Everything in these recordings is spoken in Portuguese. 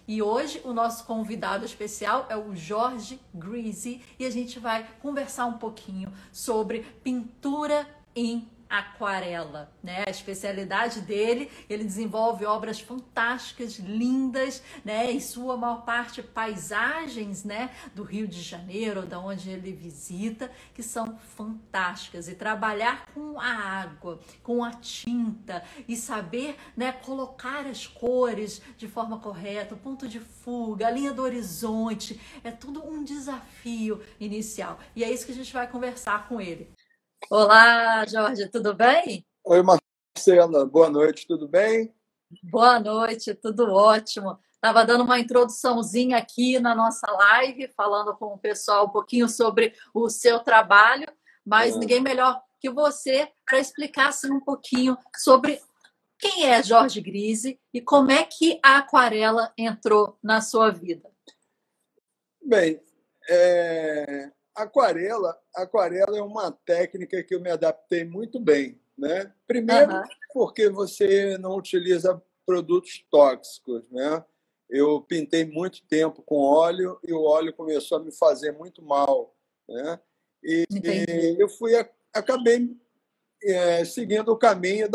E hoje o nosso convidado especial é o Jorge Grisi e a gente vai conversar um pouquinho sobre pintura em aquarela, né? A especialidade dele, ele desenvolve obras fantásticas, lindas, né? Em sua maior parte paisagens, né? Do Rio de Janeiro, da onde ele visita, que são fantásticas. E trabalhar com a água, com a tinta e saber, né? Colocar as cores de forma correta, o ponto de fuga, a linha do horizonte, é tudo um desafio inicial. E é isso que a gente vai conversar com ele. Olá, Jorge, tudo bem? Oi, Marcela, boa noite, tudo bem? Boa noite, tudo ótimo. Estava dando uma introduçãozinha aqui na nossa live, falando com o pessoal um pouquinho sobre o seu trabalho, mas Ah, ninguém melhor que você para explicar assim, um pouquinho sobre quem é Jorge Grisi e como é que a aquarela entrou na sua vida. Bem, aquarela é uma técnica que eu me adaptei muito bem, né? Primeiro, Aham, porque você não utiliza produtos tóxicos, né? Eu pintei muito tempo com óleo e o óleo começou a me fazer muito mal, né? entendi. Eu acabei seguindo o caminho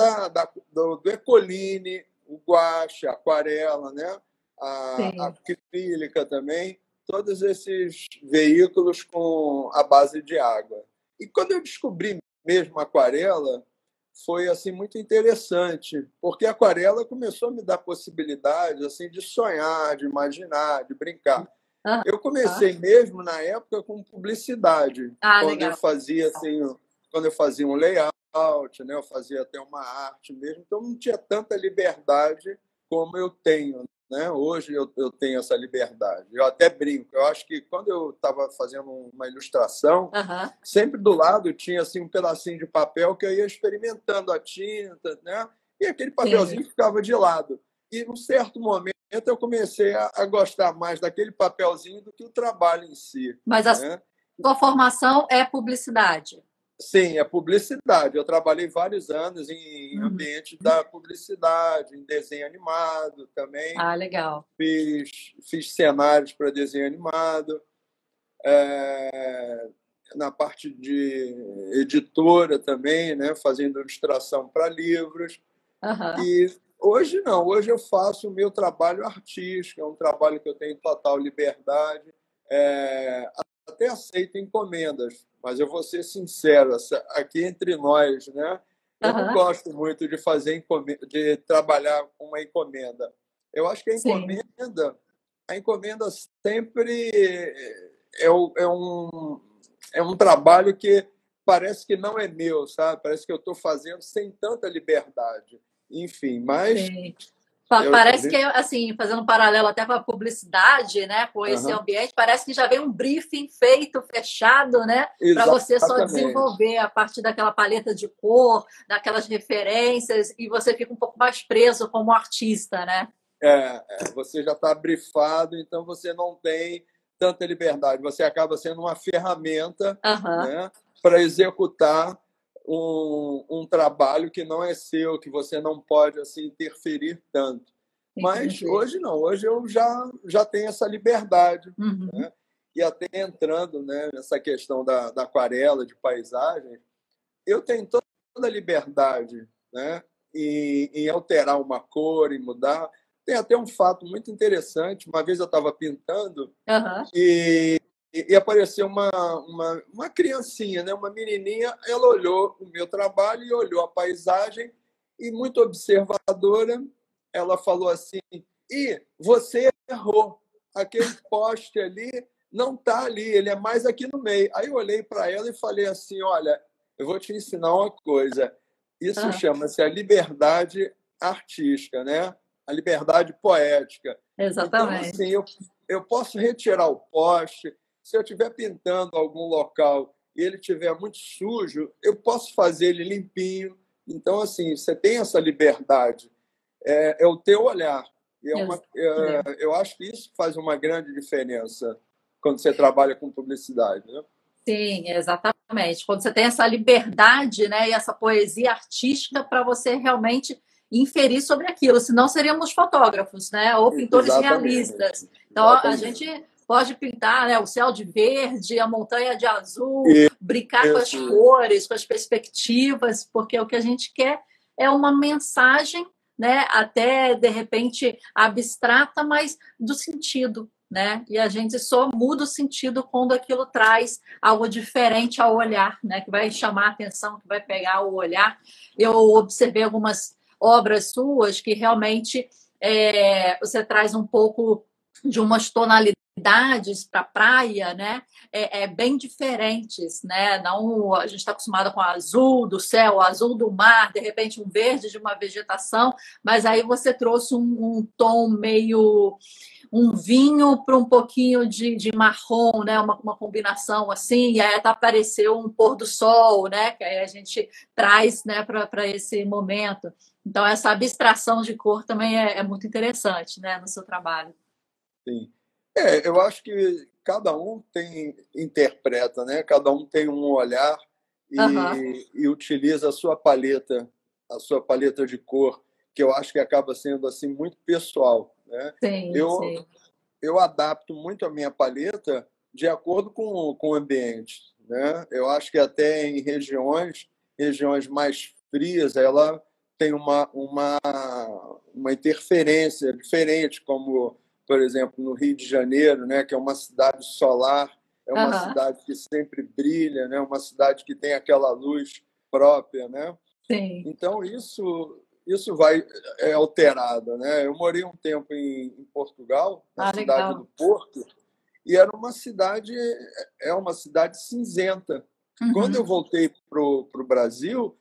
do Ecoline, o guache, a aquarela, né? A Sim. acrílica também, todos esses veículos com a base de água. E quando eu descobri mesmo a aquarela, foi assim muito interessante, porque a aquarela começou a me dar possibilidade assim de sonhar, de imaginar, de brincar. Eu Aham. comecei mesmo na época com publicidade, Ah, legal. quando eu fazia um layout, né, eu fazia até uma arte mesmo, então não tinha tanta liberdade como eu tenho, né? Hoje eu tenho essa liberdade. Eu até brinco. Eu acho que quando eu estava fazendo uma ilustração, Aham. sempre do lado tinha assim um pedacinho de papel que eu ia experimentando a tinta, né? E aquele Sim. papelzinho ficava de lado. E num certo momento eu comecei a gostar mais daquele papelzinho do que o trabalho em si, Mas a né? sua formação é publicidade. Sim, é publicidade. Eu trabalhei vários anos em Uhum. ambiente da publicidade, em desenho animado também. Ah, legal. Fiz cenários para desenho animado, é, na parte de editora também, né, fazendo ilustração para livros. Aham. E hoje não, hoje eu faço o meu trabalho artístico, é um trabalho que eu tenho total liberdade, é, até aceito encomendas, mas eu vou ser sincero, aqui entre nós, né? Eu não Aham. gosto muito de de trabalhar com uma encomenda. Eu acho que Sim. a encomenda sempre é um trabalho que parece que não é meu, sabe? Parece que eu estou fazendo sem tanta liberdade. Enfim, mas Sim. a Parece que, gente. assim, fazendo um paralelo até com a publicidade, né, com esse Aham, ambiente, parece que já vem um briefing feito, fechado, né, para você só exatamente. desenvolver a partir daquela paleta de cor, daquelas referências, e você fica um pouco mais preso como artista, né? Você já está brifado, então você não tem tanta liberdade. Você acaba sendo uma ferramenta, Aham, né, para executar um trabalho que não é seu, que você não pode assim interferir tanto. Mas entendi. hoje não, hoje eu já tenho essa liberdade, Uhum. né? E até entrando, né, nessa questão da aquarela, de paisagem, eu tenho toda a liberdade, né, em alterar uma cor, em mudar. Tem até um fato muito interessante. Uma vez eu estava pintando Aham, e apareceu uma criancinha, né, uma menininha. Ela olhou o meu trabalho e olhou a paisagem e, muito observadora, ela falou assim: e você errou, aquele poste ali não está ali, ele é mais aqui no meio. Aí eu olhei para ela e falei assim: olha, eu vou te ensinar uma coisa. Isso aham. chama-se a liberdade artística, né? A liberdade poética. Então, Exatamente. assim, eu posso retirar o poste. Se eu estiver pintando algum local e ele estiver muito sujo, eu posso fazer ele limpinho. Então, assim, você tem essa liberdade. É o teu olhar. E eu acho que isso faz uma grande diferença quando você trabalha com publicidade, né? Sim, exatamente. Quando você tem essa liberdade, né, e essa poesia artística para você realmente inferir sobre aquilo, senão seríamos fotógrafos, né? Ou pintores Exatamente. realistas. Então, a gente pode pintar, né, o céu de verde, a montanha de azul, brincar com as cores, com as perspectivas, porque o que a gente quer é uma mensagem, né, até de repente abstrata, mas do sentido, né? E a gente só muda o sentido quando aquilo traz algo diferente ao olhar, né? Que vai chamar a atenção, que vai pegar o olhar. Eu observei algumas obras suas que realmente você traz um pouco de umas tonalidades para a praia, né? Bem diferentes, né? Não, a gente está acostumado com o azul do céu, o azul do mar, de repente um verde de uma vegetação, mas aí você trouxe um tom meio um vinho para um pouquinho de marrom, né? Uma combinação assim, e aí até apareceu um pôr do sol, né? Que aí a gente traz, né, para esse momento. Então, essa abstração de cor também é muito interessante, né, no seu trabalho. Sim. Eu acho que cada um interpreta, né? Cada um tem um olhar e utiliza a sua paleta de cor, que eu acho que acaba sendo assim muito pessoal, né? Sim, Eu, sim. eu adapto muito a minha paleta de acordo com o ambiente, né? Eu acho que até em regiões mais frias, ela tem uma interferência diferente, como, por exemplo, no Rio de Janeiro, né, que é uma cidade solar, é uma cidade que sempre brilha, né, uma cidade que tem aquela luz própria, né? Sim. Então, isso vai alterado, né? Eu morei um tempo em Portugal, na cidade Legal. do Porto, e era uma cidade cinzenta. Quando eu voltei para o Brasil,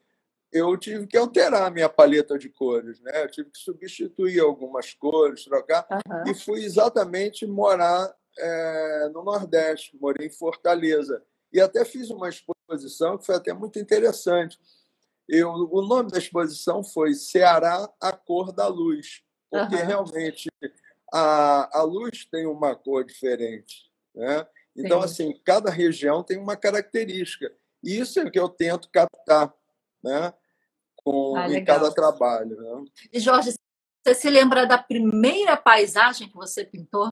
eu tive que alterar a minha paleta de cores, né? Eu tive que substituir algumas cores, trocar, e fui exatamente morar no Nordeste, morei em Fortaleza. E até fiz uma exposição que foi até muito interessante. O nome da exposição foi Ceará, a Cor da Luz, porque realmente a luz tem uma cor diferente, né? Então, Sim. assim, cada região tem uma característica. E isso é que eu tento captar, né? Em cada Legal. trabalho, né? E, Jorge, você se lembra da primeira paisagem que você pintou?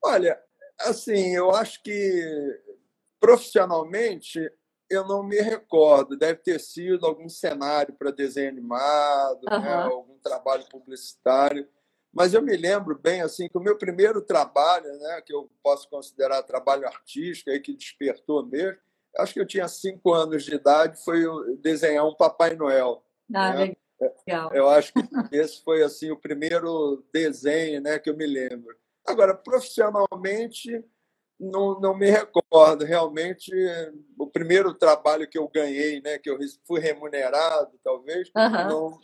Olha, assim, eu acho que profissionalmente eu não me recordo. Deve ter sido algum cenário para desenho animado, né? Algum trabalho publicitário. Mas eu me lembro bem assim que o meu primeiro trabalho, né, que eu posso considerar trabalho artístico, aí, que despertou mesmo, acho que eu tinha 5 anos de idade, foi desenhar um Papai Noel. Né? Legal. Eu acho que esse foi assim o primeiro desenho, né, que eu me lembro. Agora, profissionalmente, não me recordo. Realmente, o primeiro trabalho que eu ganhei, né, que eu fui remunerado, talvez,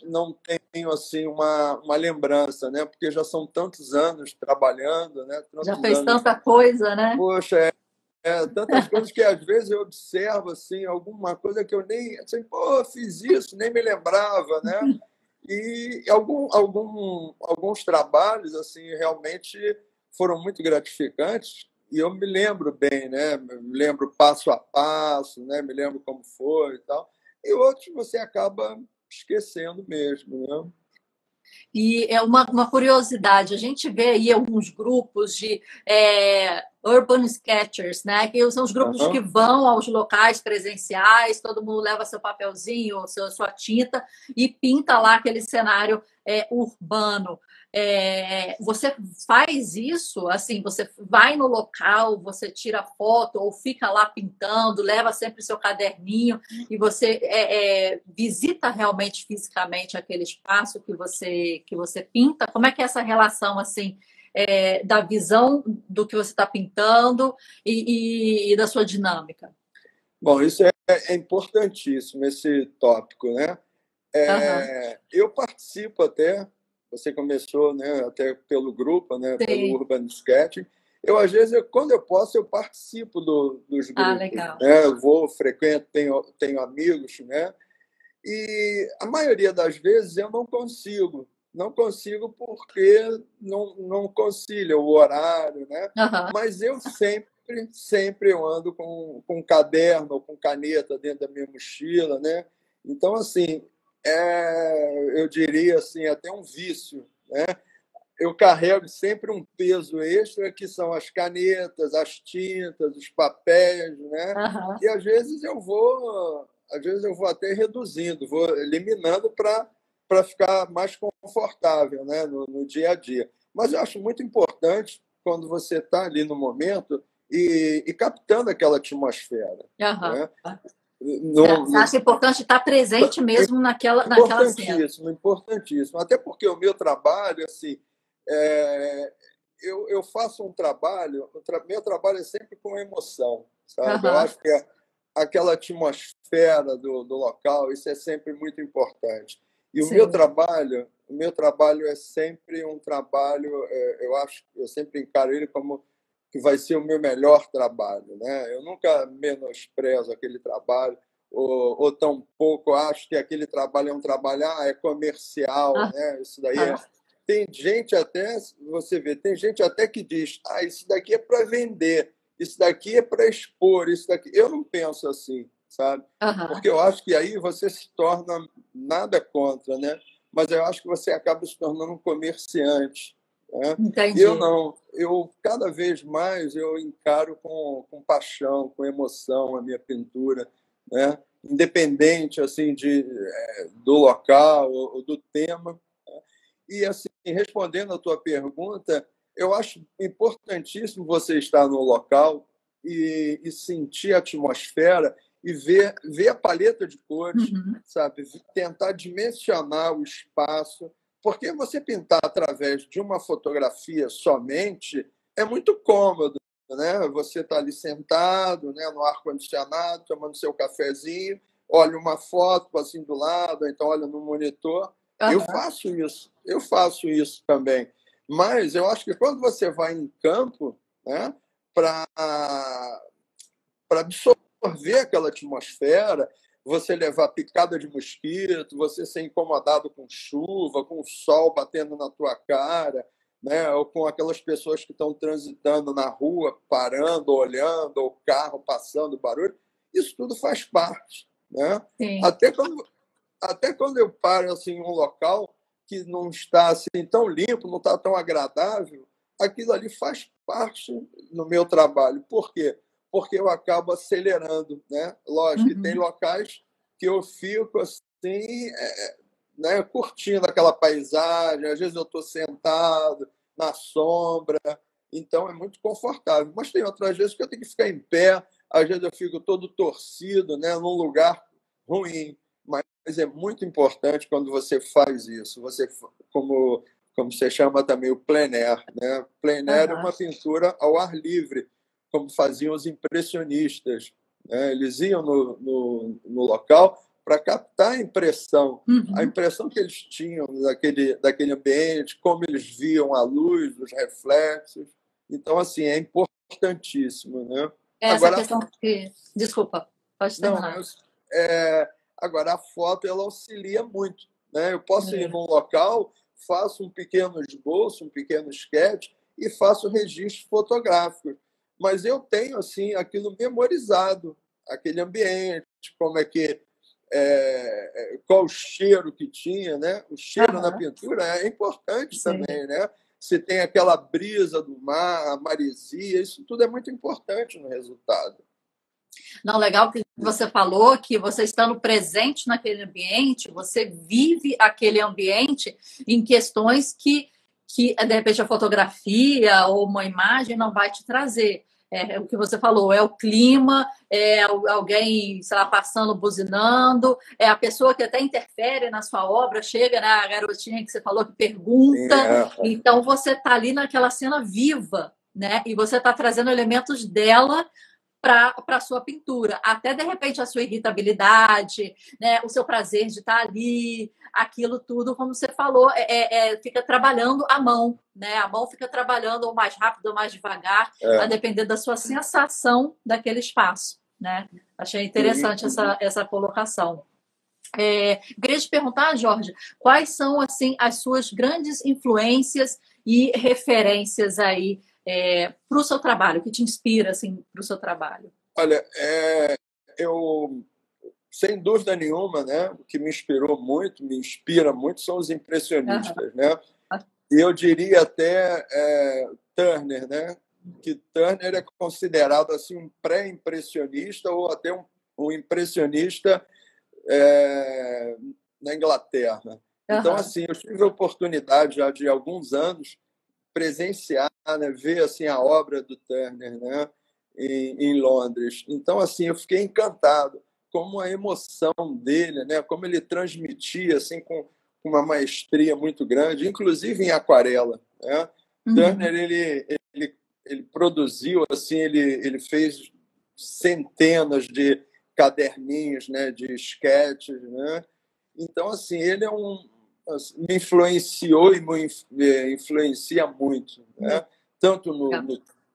não tenho assim uma lembrança, né, porque já são tantos anos trabalhando, né, Já tantos fez anos. tanta coisa, né? Poxa, tantas coisas que às vezes eu observo assim, alguma coisa que eu nem, assim, pô, fiz isso, nem me lembrava, né? E alguns trabalhos assim realmente foram muito gratificantes e eu me lembro bem, né? Me lembro passo a passo, né? Me lembro como foi e tal. E outros você acaba esquecendo mesmo, né? E é uma curiosidade, a gente vê aí alguns grupos de urban sketchers, né? Que são os grupos que vão aos locais presenciais, todo mundo leva seu papelzinho, sua tinta e pinta lá aquele cenário urbano. Você faz isso, assim, você vai no local, você tira foto ou fica lá pintando, leva sempre seu caderninho e você visita realmente fisicamente aquele espaço que você pinta? Como é que é essa relação assim da visão do que você está pintando e da sua dinâmica? Bom, isso é importantíssimo, esse tópico, né? Eu participo até, você começou, né, até pelo grupo, né, pelo Sim. Urban Sketching. Eu, às vezes, quando eu posso, eu participo dos grupos. Legal. Né? Eu vou, frequento, tenho amigos, né? E a maioria das vezes eu não consigo. Não consigo porque não concilia o horário, né? Mas eu sempre eu ando com um caderno ou com caneta dentro da minha mochila, né? Então, assim, eu diria assim, até um vício, né? Eu carrego sempre um peso extra, que são as canetas, as tintas, os papéis, né? Aham. E às vezes eu vou até reduzindo, vou eliminando para ficar mais confortável, né? No dia a dia. Mas eu acho muito importante quando você está ali no momento e captando aquela atmosfera, Aham. né? Você acha importante estar presente mesmo naquela cena? Importantíssimo, importantíssimo. Até porque o meu trabalho, assim, é, eu faço um trabalho, meu trabalho é sempre com emoção, sabe? Eu Aham. acho que aquela atmosfera do local, isso é sempre muito importante. E Sim. o meu trabalho é sempre um trabalho, eu acho, eu sempre encaro ele como que vai ser o meu melhor trabalho, né? Eu nunca menosprezo aquele trabalho ou tampouco acho que aquele trabalho é um trabalho, é comercial, né? Isso daí Aham. tem gente até, você vê, tem gente até que diz, isso daqui é para vender, isso daqui é para expor, isso daqui. Eu não penso assim, sabe? Aham. Porque eu acho que aí você se torna nada contra, né? Mas eu acho que você acaba se tornando um comerciante, né? E eu Entendi. não, eu cada vez mais eu encaro com paixão, com emoção a minha pintura, né? Independente assim do local ou do tema. E assim, respondendo a tua pergunta, eu acho importantíssimo você estar no local e sentir a atmosfera e ver a paleta de cores, Uhum. sabe? Tentar dimensionar o espaço, porque você pintar através de uma fotografia somente é muito cômodo, né? Você está ali sentado, né, no ar-condicionado, tomando seu cafezinho, olha uma foto assim do lado, então olha no monitor. Aham. Eu faço isso também. Mas eu acho que quando você vai em campo, né, para absorver aquela atmosfera, você levar picada de mosquito, você ser incomodado com chuva, com o sol batendo na tua cara, né, ou com aquelas pessoas que estão transitando na rua, parando, olhando, ou carro passando, barulho, isso tudo faz parte, né? Sim. Até quando até quando eu paro assim, em um local que não está assim, tão limpo, não está tão agradável, aquilo ali faz parte no meu trabalho. Por quê? Porque eu acabo acelerando. Né? Lógico que tem Uhum. locais que eu fico assim, né, curtindo aquela paisagem, às vezes eu estou sentado na sombra, então é muito confortável. Mas tem outras vezes que eu tenho que ficar em pé, às vezes eu fico todo torcido, né, num lugar ruim. Mas é muito importante quando você faz isso. Como você chama também o plein air, né? Plein air é Aham. uma pintura ao ar livre, como faziam os impressionistas, né? Eles iam no local para captar a Uhum. impressão que eles tinham daquele ambiente, como eles viam a luz, os reflexos. Então, assim, é importantíssimo, né? Essa Agora, questão que. Desculpa, pode não, terminar. agora a foto ela auxilia muito, né? Eu posso ir É. num local, faço um pequeno esboço, um pequeno sketch e faço registro fotográfico, mas eu tenho assim aquilo memorizado, aquele ambiente, como é que qual o cheiro que tinha, né? O cheiro na Aham. pintura é importante Sim. também, né? Se tem aquela brisa do mar, a maresia, isso tudo é muito importante no resultado. Não, legal que você falou que você estando presente naquele ambiente, você vive aquele ambiente em questões que de repente a fotografia ou uma imagem não vai te trazer. É o que você falou, é o clima, é alguém, sei lá, passando, buzinando, é a pessoa que até interfere na sua obra, chega, né, a garotinha que você falou que Sim, pergunta, então você está ali naquela cena viva, né? E você está trazendo elementos dela para a sua pintura, até de repente a sua irritabilidade, né, o seu prazer de estar ali, aquilo tudo, como você falou, fica trabalhando a mão, né? A mão fica trabalhando ou mais rápido ou mais devagar, a é. depender da sua sensação daquele espaço, né? Achei Sim. interessante essa colocação. Queria te perguntar, Jorge, quais são assim as suas grandes influências e referências aí para o seu trabalho, que te inspira assim para o seu trabalho? Olha, eu sem dúvida nenhuma, né, o que me inspirou muito, me inspira muito, são os impressionistas, né? E eu diria até Turner, né? Que Turner é considerado assim um pré-impressionista ou até um impressionista na Inglaterra. Então, assim, eu tive a oportunidade já de alguns anos presenciar, né, ver assim a obra do Turner, né, em Londres. Então, assim, eu fiquei encantado como a emoção dele, né, como ele transmitia assim com uma maestria muito grande, inclusive em aquarela, né? Turner ele produziu assim, ele fez centenas de caderninhos, né, de sketches, né? Então, assim, ele me influenciou e me influencia muito, né? Tanto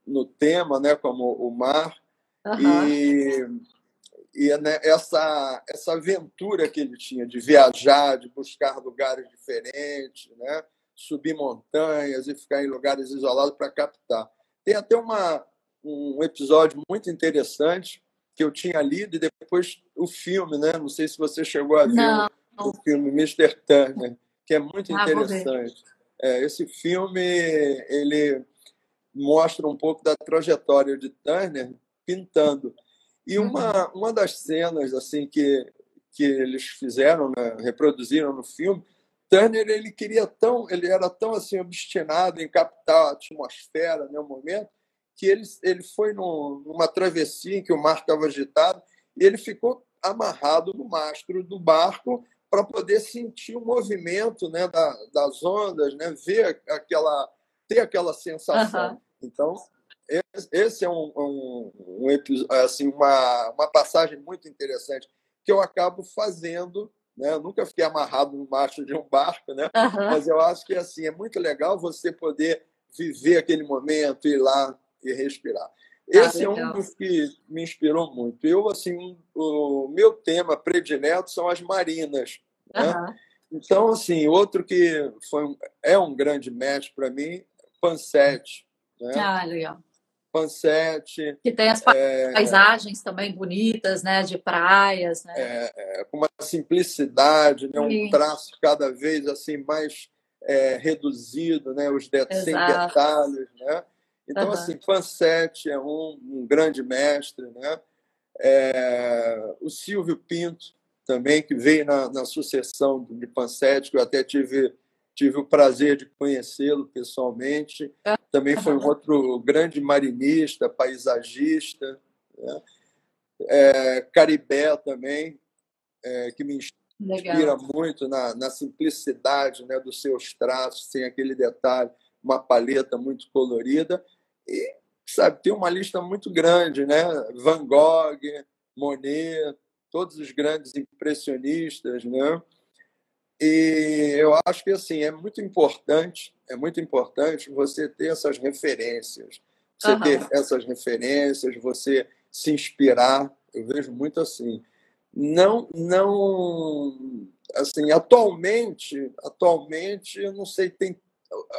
no tema, né, como o mar, e, né, essa aventura que ele tinha de viajar, de buscar lugares diferentes, né? Subir montanhas e ficar em lugares isolados para captar. Tem até um episódio muito interessante que eu tinha lido e depois o filme, né? Não sei se você chegou a ver o filme Mister Turner, que é muito interessante. Esse filme ele mostra um pouco da trajetória de Turner pintando. E uma das cenas assim que eles fizeram, né, reproduziram no filme, Turner ele era tão assim obstinado em captar a atmosfera, né, o momento, que ele foi numa travessia em que o mar estava agitado e ele ficou amarrado no mastro do barco para poder sentir o movimento, né, das ondas, né, ter aquela sensação. Então, esse é assim, uma passagem muito interessante que eu acabo fazendo, né? Eu nunca fiquei amarrado no mastro de um barco, né? Mas eu acho que assim é muito legal você poder viver aquele momento, ir lá e respirar. Esse é um dos que me inspirou muito. O meu tema predileto são as marinas, né? Então, assim, outro que é um grande mestre para mim, Pansetti, né? Legal. Pansetti. Que tem as paisagens também bonitas, né, de praias, né? Com uma simplicidade, né, um traço cada vez assim mais reduzido, né, sem detalhes, né? Então, assim, Pansetti é um grande mestre, né? O Silvio Pinto também, que veio na sucessão de Pansetti, que eu até tive o prazer de conhecê-lo pessoalmente. Também foi um outro grande marinista, paisagista, né? Caribé também, que me inspira muito na simplicidade, né, dos seus traços, sem aquele detalhe, uma paleta muito colorida. E, sabe, tem uma lista muito grande, né? Van Gogh, Monet, todos os grandes impressionistas, né? E eu acho que assim é muito importante você ter essas referências, você se inspirar. Eu vejo muito assim. Não, assim, atualmente, eu não sei,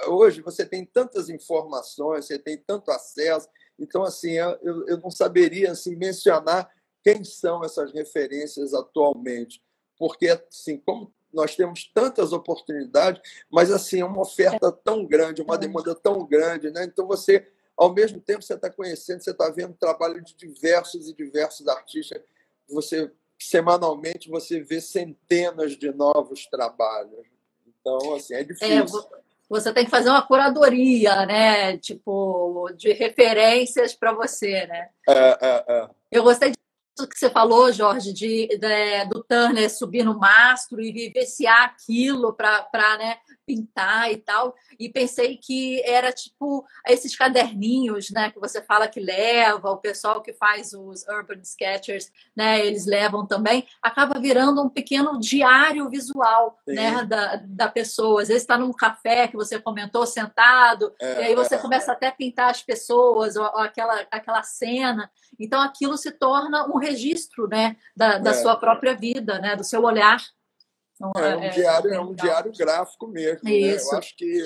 hoje você tem tantas informações, você tem tanto acesso, então assim, eu não saberia assim mencionar quem são essas referências atualmente, porque assim, como nós temos tantas oportunidades, mas assim, é uma oferta tão grande, uma demanda tão grande, né? Então você, ao mesmo tempo, você está conhecendo, você está vendo o trabalho de diversos e diversos artistas, semanalmente você vê centenas de novos trabalhos. Então, assim, é difícil. Você tem que fazer uma curadoria, né? Tipo, de referências para você, né? Eu gostei disso que você falou, Jorge, do Turner subir no mastro e vivenciar aquilo para né, pintar e tal. E pensei que era tipo esses caderninhos, né, que você fala que leva, o pessoal que faz os urban sketchers, né, eles levam também, acaba virando um pequeno diário visual, né, da pessoa. Às vezes está num café que você comentou, sentado, e aí você começa até a pintar as pessoas, ou aquela cena. Então aquilo se torna um registro, né, da sua própria vida, né, do seu olhar. É um diário gráfico mesmo, né? Eu acho que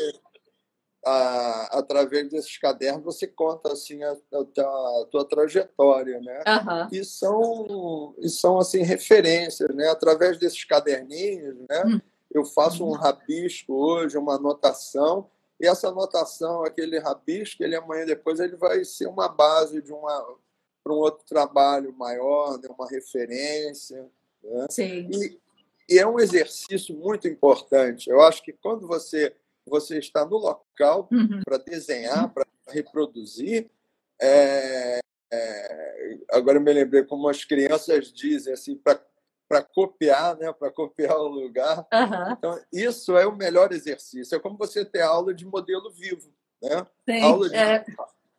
através desses cadernos, você conta assim a tua trajetória, né? Aham. E são assim referências, né? Através desses caderninhos, né? Eu faço um rabisco hoje, uma anotação, e essa anotação, aquele rabisco, ele amanhã depois ele vai ser uma base para um outro trabalho maior, né? Uma referência, né? Sim. E é um exercício muito importante. Eu acho que quando você está no local para desenhar, para reproduzir, agora eu me lembrei como as crianças dizem assim, para copiar, né? Para copiar o lugar. Aham. Então, isso é o melhor exercício. É como você ter aula de modelo vivo, né? Sim.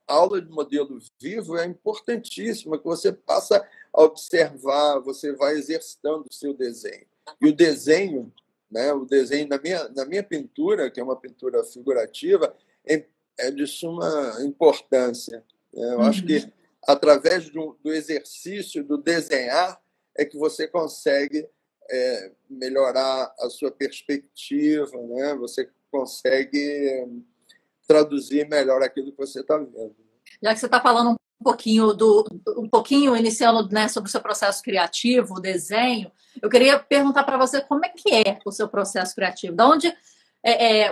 Aula de modelo vivo é importantíssima, que você passa a observar, você vai exercitando o seu desenho. E o desenho, né? O desenho na minha pintura, que é uma pintura figurativa, é de suma importância. Eu acho que através do exercício do desenhar é que você consegue melhorar a sua perspectiva, né? Você consegue traduzir melhor aquilo que você está vendo. Já que você está falando um pouquinho iniciando, né, sobre o seu processo criativo, o desenho, eu queria perguntar para você como é que é o seu processo criativo. Da onde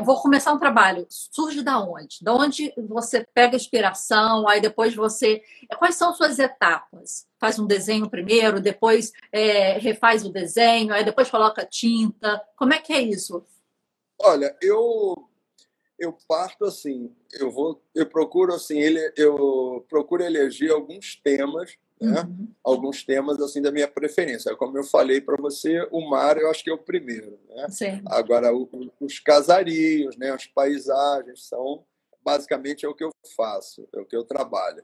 vou começar um trabalho, surge da onde? Da onde você pega inspiração, aí depois você. Quais são suas etapas? Faz um desenho primeiro, depois refaz o desenho, aí depois coloca tinta. Como é que é isso? Olha, eu parto assim, eu procuro assim, eu procuro eleger alguns temas, né? Alguns temas assim da minha preferência. Como eu falei para você, o mar eu acho que é o primeiro, né? Sim. Agora os casarios, né? As paisagens são basicamente é o que eu faço, é o que eu trabalho.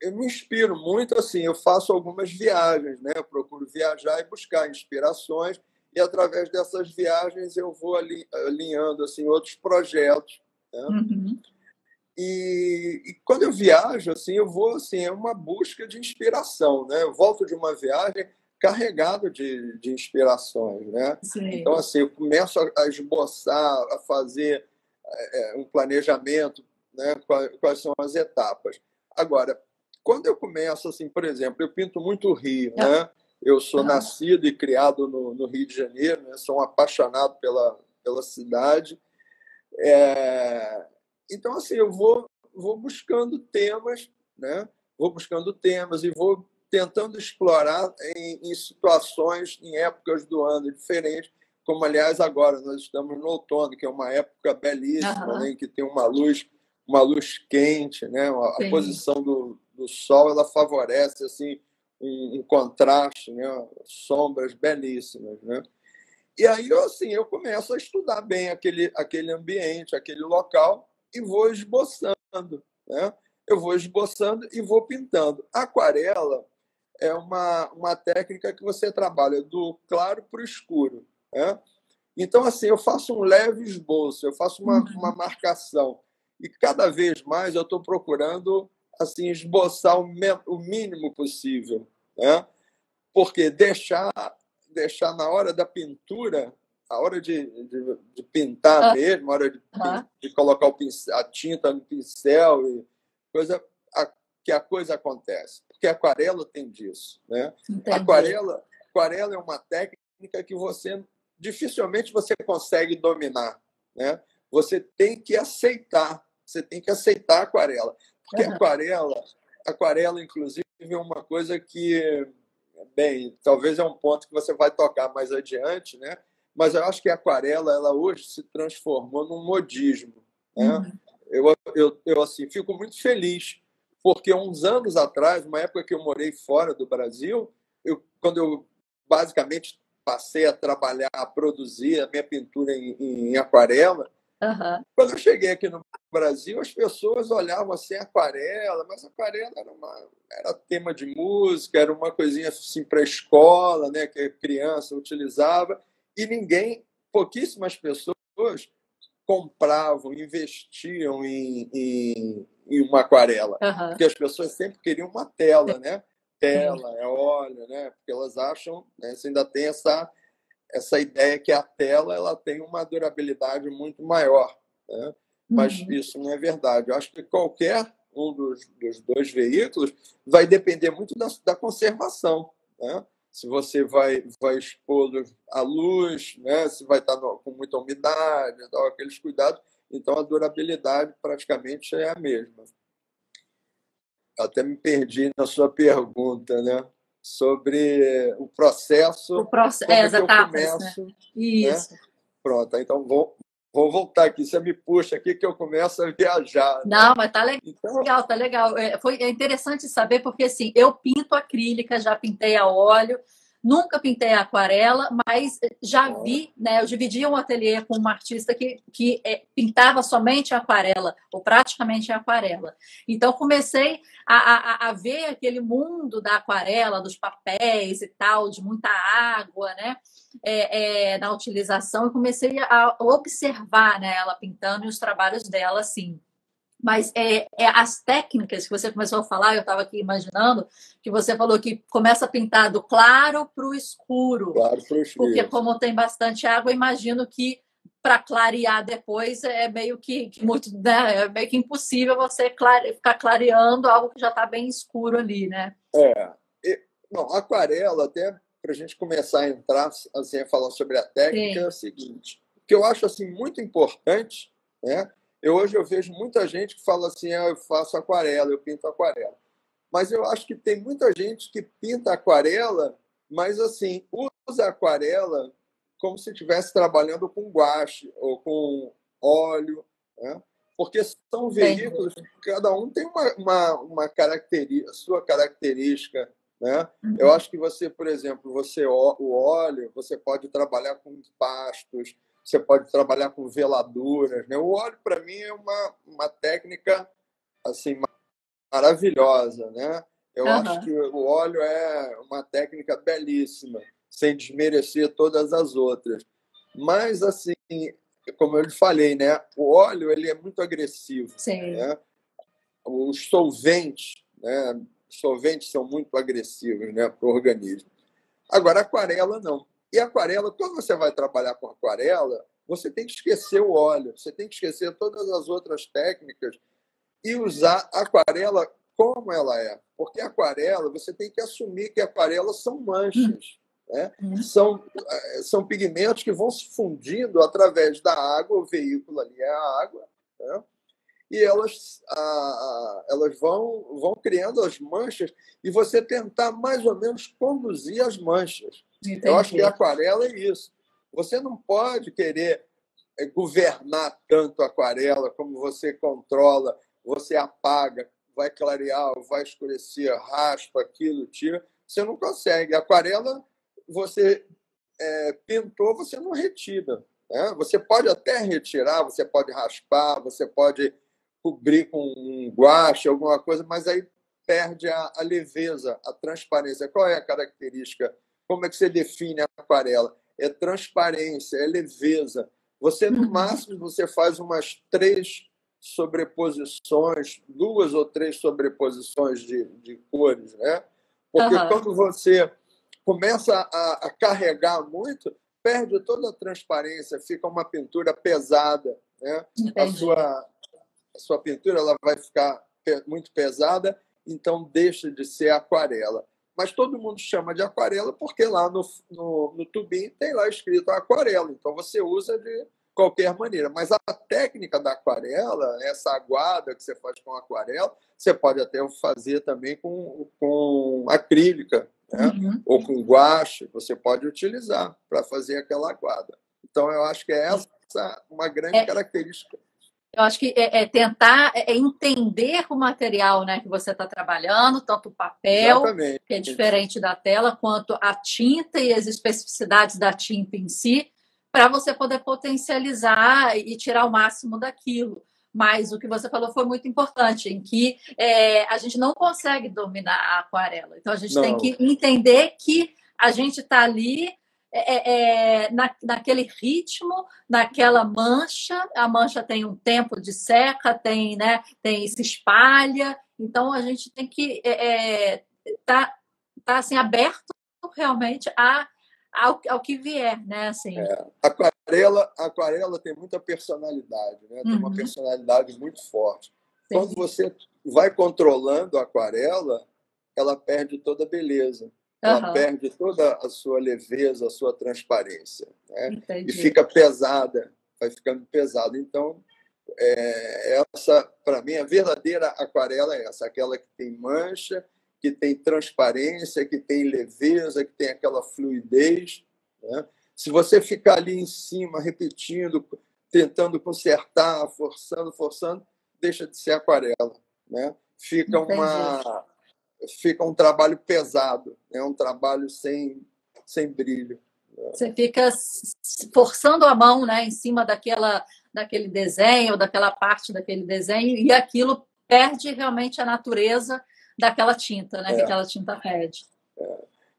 Eu me inspiro muito assim, eu faço algumas viagens, né? Eu procuro viajar e buscar inspirações e através dessas viagens eu vou alinhando assim outros projetos, né? E quando eu viajo assim, eu vou assim, é uma busca de inspiração, né? Eu volto de uma viagem carregado de inspirações, né? Sim. Então assim, eu começo a esboçar, a fazer um planejamento, né? Quais são as etapas. Agora, quando eu começo, assim, por exemplo, eu pinto muito o Rio, né? Eu sou nascido e criado no Rio de Janeiro, né? Sou um apaixonado pela cidade. Então, assim, eu vou buscando temas, né? Vou buscando temas e vou tentando explorar em situações, em épocas do ano diferentes, como, aliás, agora nós estamos no outono, que é uma época belíssima, né? Em que tem uma luz quente, né? A posição do sol ela favorece assim um contraste, né? Sombras belíssimas, né? E aí eu começo a estudar bem aquele ambiente, aquele local e vou esboçando, né? Eu vou esboçando e vou pintando. Aquarela é uma técnica que você trabalha do claro para o escuro, né? Então, assim, eu faço um leve esboço, eu faço uma marcação. E cada vez mais eu estou procurando assim esboçar o mínimo possível, né? Porque deixar na hora da pintura, a hora de pintar mesmo, a hora de colocar a tinta no pincel, e coisa, que a coisa acontece. Porque a aquarela tem disso, né? Aquarela é uma técnica que dificilmente você consegue dominar, né? Você tem que aceitar a aquarela. Porque aquarela, inclusive, é uma coisa que, bem, talvez é um ponto que você vai tocar mais adiante, né? Mas eu acho que a aquarela, ela hoje se transformou num modismo, né? Eu assim, fico muito feliz, porque uns anos atrás, uma época que eu morei fora do Brasil, quando eu basicamente passei a trabalhar, a produzir a minha pintura em aquarela, quando eu cheguei aqui no Brasil, as pessoas olhavam assim, aquarela, mas aquarela era tema de música, era uma coisinha assim para a escola, né, que a criança utilizava, e pouquíssimas pessoas compravam, investiam em uma aquarela, porque as pessoas sempre queriam uma tela, né? Tela, é óleo, né? Porque elas acham, né, você ainda tem essa ideia que a tela ela tem uma durabilidade muito maior, né? Mas isso não é verdade. Eu acho que qualquer um dos dois veículos vai depender muito da conservação, né? Se você vai expô-lo à luz, né? Se vai estar com muita umidade, aqueles cuidados. Então, a durabilidade praticamente é a mesma. Até me perdi na sua pergunta, né? Sobre o processo, como é As que eu etapas, né? começo, né? Isso. Pronto, então vou voltar aqui. Você me puxa aqui que eu começo a viajar, né? Não, mas tá Então, legal, tá legal. É interessante saber porque assim, eu pinto acrílica, já pintei a óleo, nunca pintei a aquarela, mas já vi, né? Eu dividia um ateliê com uma artista que pintava somente aquarela, ou praticamente aquarela. Então comecei a ver aquele mundo da aquarela, dos papéis e tal, de muita água, né? Na utilização, e comecei a observar, né, ela pintando e os trabalhos dela assim. Mas as técnicas que você começou a falar, eu estava aqui imaginando, que você falou que começa a pintar do claro para o escuro, claro, para os porque frios. como tem bastante água, imagino que para clarear depois é meio que muito, né, é meio que impossível você ficar clareando algo que já está bem escuro ali, né? É, não, aquarela, até para a gente começar a entrar assim, a falar sobre a técnica, é Sim. o seguinte: o que eu acho assim, muito importante, né? Hoje eu vejo muita gente que fala assim: eu faço aquarela, eu pinto aquarela. Mas eu acho que tem muita gente que pinta aquarela, mas assim, usa aquarela como se estivesse trabalhando com guache ou com óleo, né? Porque são Entendi. veículos, cada um tem uma característica, sua característica, né? Eu acho que você, por exemplo, o óleo, você pode trabalhar com pastos, você pode trabalhar com veladuras, né? O óleo, para mim, é uma técnica assim maravilhosa, né? Eu acho Aham. que o óleo é uma técnica belíssima, sem desmerecer todas as outras. Mas, assim, como eu lhe falei, né? O óleo ele é muito agressivo, Sim. né? Os solventes, né? Os solventes são muito agressivos, né, para o organismo. Agora, aquarela não. E aquarela, quando você vai trabalhar com aquarela, você tem que esquecer o óleo, você tem que esquecer todas as outras técnicas e usar a aquarela como ela é. Porque a aquarela, você tem que assumir que aquarelas são manchas. Né? São pigmentos que vão se fundindo através da água, o veículo ali é a água, né? E elas vão criando as manchas e você tentar mais ou menos conduzir as manchas. Eu acho que a Entendi. aquarela é isso. Você não pode querer governar tanto a aquarela como você controla, você apaga, vai clarear, vai escurecer, raspa aquilo, tira. Você não consegue. A aquarela, você pintou, você não retira. Né? Você pode até retirar, você pode raspar, você pode cobrir com um guache, alguma coisa, mas aí perde a leveza, a transparência. Qual é a característica? Como é que você define a aquarela? É transparência, é leveza. Você, no máximo, você faz umas 3 sobreposições, 2 ou 3 sobreposições de cores, né? Porque Aham. quando você começa a carregar muito, perde toda a transparência, fica uma pintura pesada, né? A Entendi. sua, a sua pintura ela vai ficar muito pesada, então deixa de ser aquarela. Mas todo mundo chama de aquarela porque lá no tubinho tem lá escrito aquarela, então você usa de qualquer maneira. Mas a técnica da aquarela, essa aguada que você faz com aquarela, você pode até fazer também com acrílica, né? Uhum. Ou com guache, você pode utilizar para fazer aquela aguada. Então, eu acho que é essa uma grande É, característica. eu acho que tentar entender o material, né, que você está trabalhando, tanto o papel, Exatamente. que é diferente da tela, quanto a tinta e as especificidades da tinta em si, para você poder potencializar e tirar o máximo daquilo. Mas o que você falou foi muito importante, em que a gente não consegue dominar a aquarela. Então a gente tem Não. que entender que a gente está ali naquele ritmo, naquela mancha. A mancha tem um tempo de seca, tem, né, se espalha. Então a gente tem que tá assim aberto realmente ao que vier, né? Assim. Aquarela tem muita personalidade, né? Tem uma personalidade muito forte. Quando você vai controlando a aquarela, ela perde toda a beleza, ela perde toda a sua leveza, a sua transparência, né? E fica pesada, vai ficando pesada. Então, essa, para mim, a verdadeira aquarela é essa, aquela que tem mancha, que tem transparência, que tem leveza, que tem aquela fluidez, né? Se você ficar ali em cima, repetindo, tentando consertar, forçando, deixa de ser aquarela, né? Fica um trabalho pesado, é um trabalho sem brilho. Você fica forçando a mão, né, em cima daquele desenho, daquela parte daquele desenho, e aquilo perde realmente a natureza daquela tinta, né, que aquela tinta perde.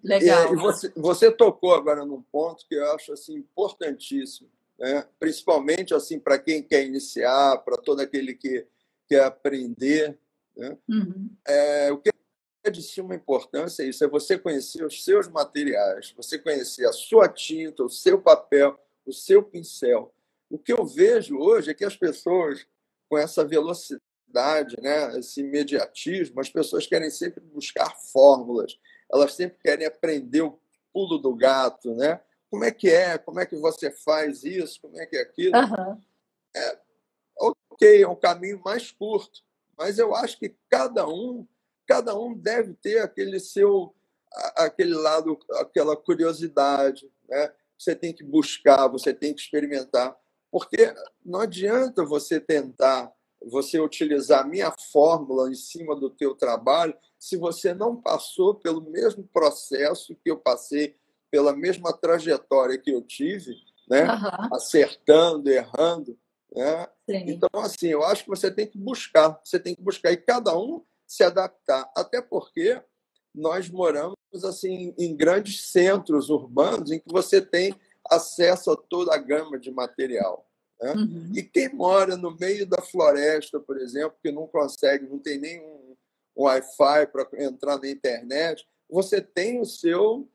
Legal. E você tocou agora num ponto que eu acho assim, importantíssimo, né? Principalmente assim, para quem quer iniciar, para todo aquele que quer aprender, né? O que é de suma importância é isso, é você conhecer os seus materiais, você conhecer a sua tinta, o seu papel, o seu pincel. O que eu vejo hoje é que as pessoas, com essa velocidade, né, esse imediatismo, as pessoas querem sempre buscar fórmulas, elas sempre querem aprender o pulo do gato, né? Como é que você faz isso, como é que é aquilo. Ok, é um caminho mais curto, mas eu acho que cada um deve ter aquele lado, aquela curiosidade, né? Você tem que buscar, você tem que experimentar, porque não adianta você utilizar a minha fórmula em cima do teu trabalho se você não passou pelo mesmo processo que eu passei, pela mesma trajetória que eu tive, né? Acertando, errando, né? Então, assim, eu acho que você tem que buscar e cada um se adaptar, até porque nós moramos assim em grandes centros urbanos em que você tem acesso a toda a gama de material, né? E quem mora no meio da floresta, por exemplo, que não tem nenhum Wi-Fi para entrar na internet, você tem o seu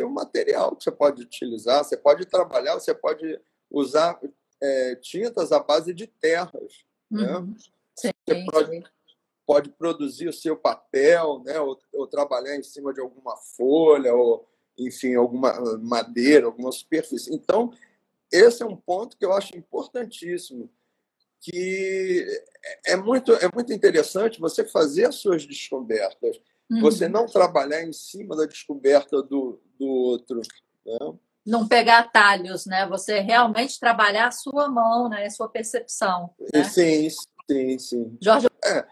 material que você pode utilizar, você pode trabalhar, você pode usar tintas à base de terras, né? Você pode produzir o seu papel, né? Ou trabalhar em cima de alguma folha, ou, enfim, alguma madeira, alguma superfície. Então, esse é um ponto que eu acho importantíssimo, que é muito interessante você fazer as suas descobertas, você não trabalhar em cima da descoberta do outro, né? Não pegar atalhos, né? Você realmente trabalhar a sua mão, né? A sua percepção, né? Sim. Jorge,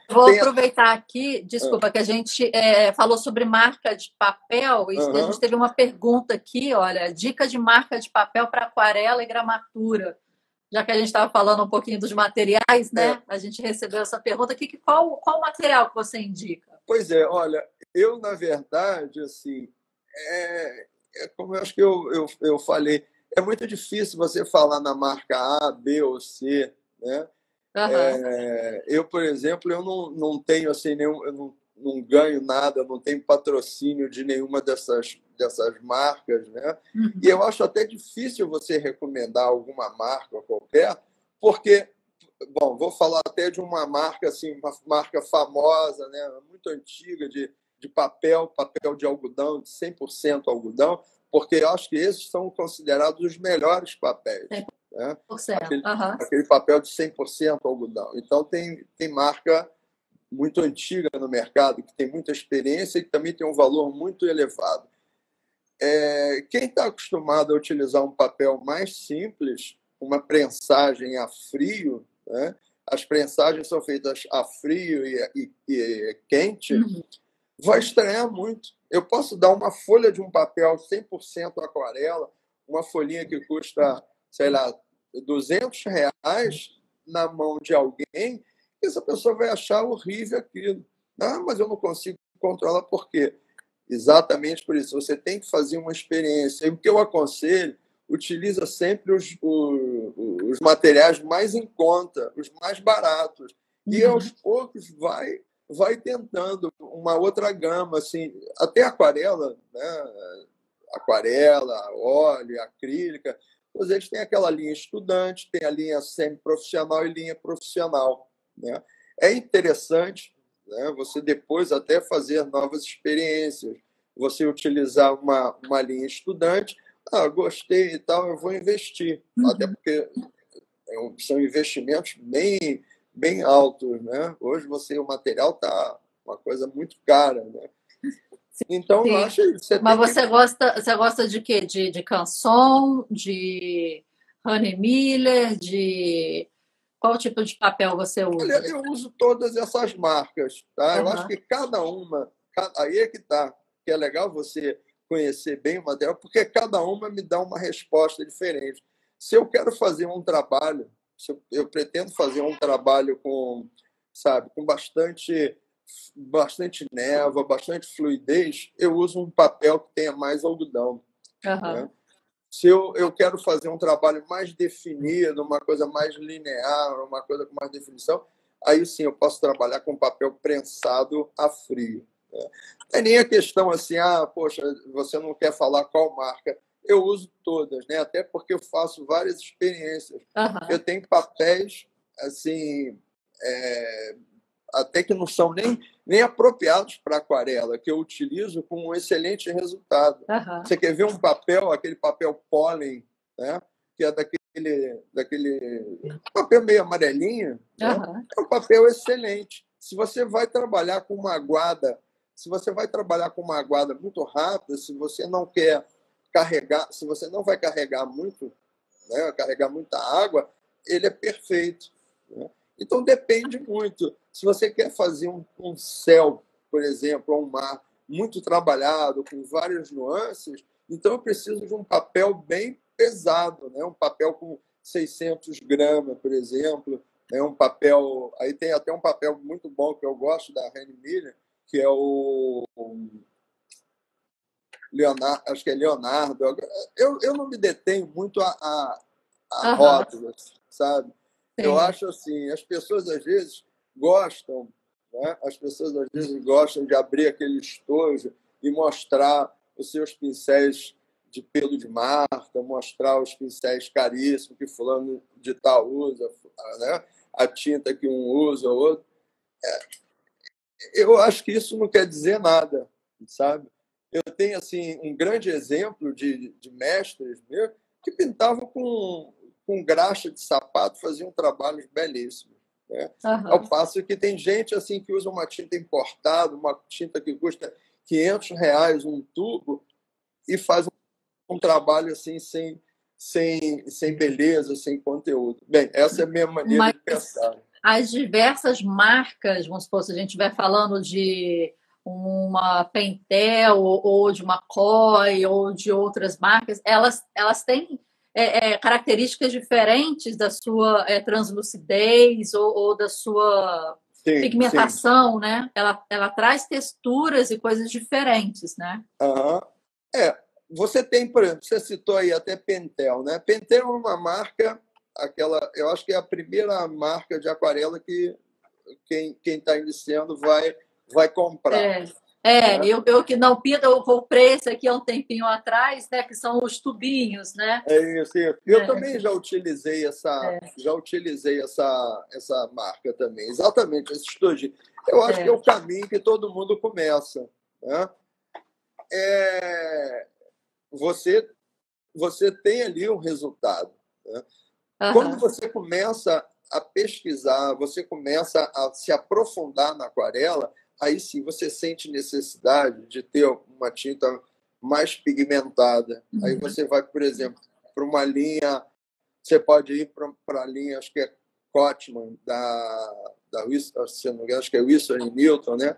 vou aproveitar aqui, desculpa, que a gente falou sobre marca de papel e a gente teve uma pergunta aqui, olha, dica de marca de papel para aquarela e gramatura. Já que a gente estava falando um pouquinho dos materiais, né? A gente recebeu essa pergunta aqui, qual material que você indica? Pois é, olha, eu, na verdade, assim, como eu acho que eu falei, é muito difícil você falar na marca A, B ou C, né? Eu, por exemplo, eu não tenho assim eu não ganho nada, eu não tenho patrocínio de nenhuma dessas marcas, né? E eu acho até difícil você recomendar alguma marca qualquer, porque, bom, vou falar até de uma marca assim, uma marca famosa, né? Muito antiga de papel de algodão, de 100% algodão, porque eu acho que esses são considerados os melhores papéis. Né? Aquele papel de 100% algodão. Então, tem marca muito antiga no mercado, que tem muita experiência e que também tem um valor muito elevado. Quem está acostumado a utilizar um papel mais simples, uma prensagem a frio, né? As prensagens são feitas a frio e quente, vai estranhar muito. Eu posso dar uma folha de um papel 100% aquarela, uma folhinha que custa, sei lá, R$ 200 na mão de alguém, e essa pessoa vai achar horrível aquilo. Mas eu não consigo controlar por quê? Exatamente por isso. Você tem que fazer uma experiência. E o que eu aconselho, utiliza sempre os materiais mais em conta, os mais baratos. E aos poucos vai tentando uma outra gama. Assim, até aquarela, né? aquarela, óleo, acrílica. Todos eles têm aquela linha estudante, tem a linha semi-profissional e linha profissional, né? É interessante, né, você depois até fazer novas experiências, você utilizar uma linha estudante, gostei e tal, eu vou investir, até porque são investimentos bem altos, né? Hoje o material está uma coisa muito cara, né? Então, eu Sim. acho que você Mas tem que... você gosta de quê? De canson, de Honey Miller, de qual tipo de papel você Olha, usa? eu uso todas essas marcas, tá? Eu acho Aham, que cada uma, aí é que tá, que é legal você conhecer bem o material, porque cada uma me dá uma resposta diferente. Se eu quero fazer um trabalho, se eu pretendo fazer um trabalho com, sabe, com bastante névoa, bastante fluidez, eu uso um papel que tenha mais algodão, né? aham. Se eu quero fazer um trabalho mais definido, uma coisa mais linear, uma coisa com mais definição, aí sim eu posso trabalhar com papel prensado a frio, né? Não é nem a questão assim, poxa, você não quer falar qual marca. Eu uso todas, né? Até porque eu faço várias experiências. Eu Aham, tenho papéis assim, é, até que não são nem apropriados para aquarela, que eu utilizo com um excelente resultado. aham, Você quer ver um papel, aquele papel pólen, né? Que é daquele papel meio amarelinho, né? aham, É um papel excelente. Se você vai trabalhar com uma aguada, se você vai trabalhar com uma aguada muito rápida, se você não quer carregar, se você não vai carregar muito, né, carregar muita água, ele é perfeito, né? Então depende muito. Se você quer fazer um céu, por exemplo, ou um mar muito trabalhado, com várias nuances, então eu preciso de um papel bem pesado, né? Um papel com 600 gramas, por exemplo. É um papel. Aí tem até um papel muito bom que eu gosto da Henry Miller, que é o Leonardo, acho que é Leonardo. Eu não me detenho muito a aham. rótulos, sabe? Eu Sim. acho assim, as pessoas às vezes gostam, né? As pessoas às vezes gostam de abrir aquele estojo e mostrar os seus pincéis de pelo de marca, mostrar os pincéis caríssimos que fulano de tal usa, né? A tinta que um usa, o outro. Eu acho que isso não quer dizer nada, sabe? Eu tenho assim um grande exemplo de mestres meus que pintavam com graxa de sapato, faziam trabalhos belíssimos, né? Ao Aham. passo que tem gente assim que usa uma tinta importada, uma tinta que custa R$ 500 um tubo e faz um trabalho assim sem beleza, sem conteúdo. Bem, essa é a minha maneira Mas de pensar. as diversas marcas, vamos supor, se a gente estiver falando de uma Pentel ou de uma Koi ou de outras marcas, elas têm características diferentes da sua translucidez ou da sua Sim, sim. pigmentação, né? Ela traz texturas e coisas diferentes, né? Aham. É, você tem, por exemplo, você citou aí até Pentel, né? Pentel é uma marca, eu acho que é a primeira marca de aquarela que quem está iniciando vai comprar, É, né? eu que não pinto, eu comprei esse aqui há um tempinho atrás, né? Que são os tubinhos, né? É isso, isso. Eu É, também é, já utilizei essa marca também, exatamente esse estojo. Eu acho que é é. o caminho que todo mundo começa, né? É, você você tem ali um resultado, né? Quando Aham. você começa a pesquisar, você começa a se aprofundar na aquarela, aí sim você sente necessidade de ter uma tinta mais pigmentada. Aí Uhum. você vai, por exemplo, para uma linha, você pode ir para a linha, acho que é Cotman, da se não me engano, acho que é Wilson e Milton, né?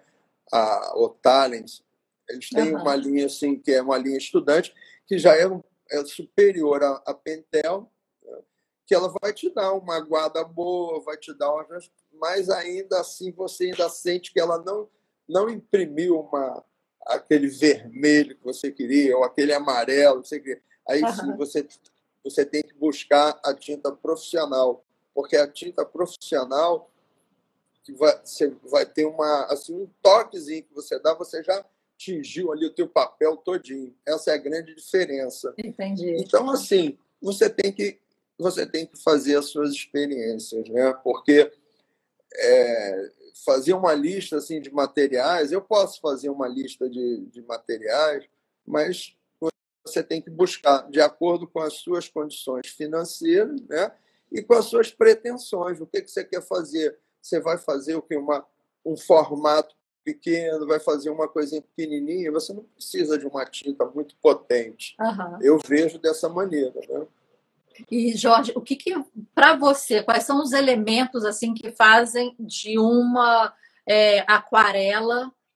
O Talent. Eles têm uma Aham. linha assim, que é uma linha estudante, que já é superior à Pentel, que ela vai te dar uma guarda boa, vai te dar uma... Mas ainda assim você ainda sente que ela não imprimiu aquele vermelho que você queria, ou aquele amarelo que você queria. Aí sim Aham. você tem que buscar a tinta profissional, porque a tinta profissional que você vai ter assim, um toquezinho que você dá, você já atingiu ali o teu papel todinho. Essa é a grande diferença. Entendi. Então, assim, você tem que fazer as suas experiências, né? Porque fazer uma lista assim de materiais, eu posso fazer uma lista de materiais, mas você tem que buscar de acordo com as suas condições financeiras, né? E com as suas pretensões. O que você quer fazer? Você vai fazer o que? Um formato pequeno, vai fazer uma coisinha pequenininha, você não precisa de uma tinta muito potente. Aham. Eu vejo dessa maneira, né? E, Jorge, o que para você, quais são os elementos assim que fazem de uma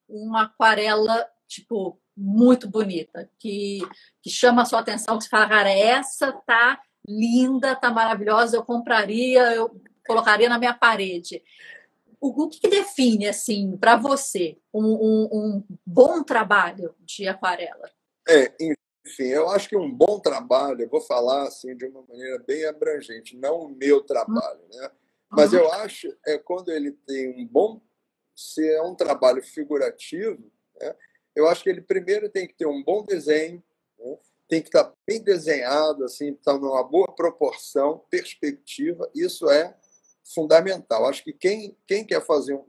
uma aquarela tipo muito bonita, que chama a sua atenção, que você fala, cara, essa tá linda, tá maravilhosa, eu compraria, eu colocaria na minha parede. O que define assim para você um bom trabalho de aquarela? Enfim, eu acho que um bom trabalho, eu vou falar assim de uma maneira bem abrangente, não o meu trabalho, né? Mas Uhum. eu acho quando ele tem se é um trabalho figurativo, né? Eu acho que ele primeiro tem que ter um bom desenho, né? Tem que estar bem desenhado, assim, estar numa boa proporção, perspectiva. Isso é fundamental. Acho que quem quer fazer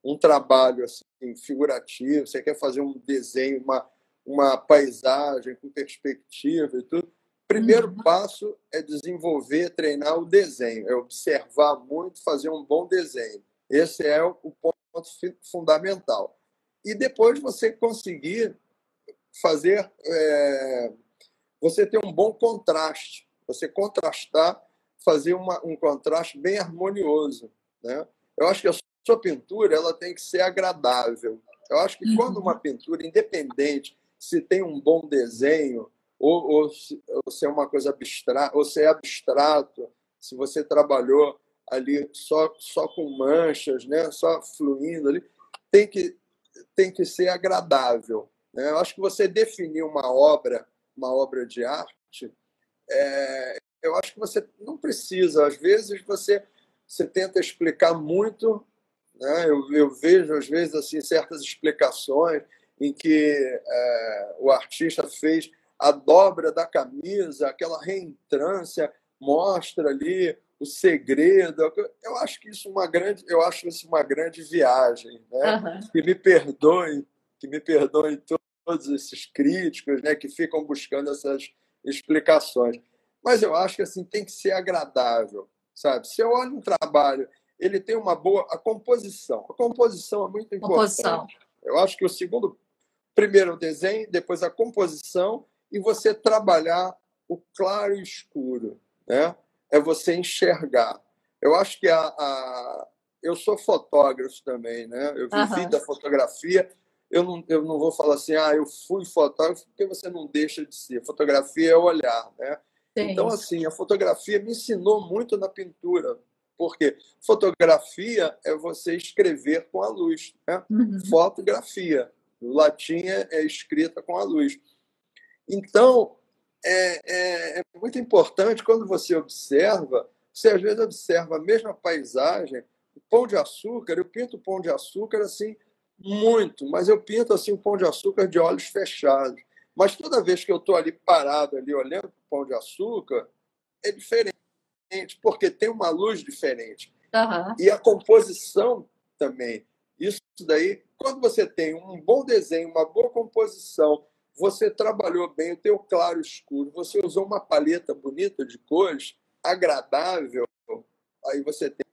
um trabalho assim, figurativo, você quer fazer um desenho, uma paisagem com perspectiva e tudo, o primeiro Uhum. passo é desenvolver, treinar o desenho, é observar muito, fazer um bom desenho. Esse é o ponto fundamental. E depois você conseguir fazer, você ter um bom contraste, você contrastar, fazer um contraste bem harmonioso, né? Eu acho que a sua pintura ela tem que ser agradável. Eu acho que quando uma Uhum. pintura, independente se tem um bom desenho ou se é uma coisa abstrata, ou se é abstrato, se você trabalhou ali só com manchas, né? Só fluindo ali, tem que, tem que ser agradável, né? Eu acho que você definir uma obra de arte, eu acho que você não precisa. Às vezes você tenta explicar muito, né? Eu vejo, às vezes, assim, certas explicações em que o artista fez a dobra da camisa, aquela reentrância, mostra ali o segredo. Eu acho isso uma grande viagem, né? Uhum. Que me perdoem todos esses críticos, né, que ficam buscando essas explicações. Mas eu acho que assim tem que ser agradável, sabe? Se eu olho um trabalho, ele tem uma boa a composição. A composição é muito Composição. importante. Eu acho que primeiro o desenho, depois a composição e você trabalhar o claro e escuro, né? É você enxergar. Eu acho que eu sou fotógrafo também, né? Eu vivi Uhum. da fotografia. Eu não vou falar assim, eu fui fotógrafo, porque você não deixa de ser. Fotografia é olhar, né? Então, Sim. assim, a fotografia me ensinou muito na pintura, porque fotografia é você escrever com a luz, né? Uhum. Fotografia, no latim é escrita com a luz. Então, é muito importante quando você às vezes observa a mesma paisagem, o Pão de Açúcar, eu pinto o Pão de Açúcar assim, muito, mas eu pinto assim o Pão de Açúcar de olhos fechados. Mas toda vez que eu estou ali parado, ali olhando para o Pão de Açúcar, é diferente, porque tem uma luz diferente. Uhum. E a composição também. Isso daí, quando você tem um bom desenho, uma boa composição, você trabalhou bem o teu claro e escuro, você usou uma paleta bonita de cores, agradável, aí você tem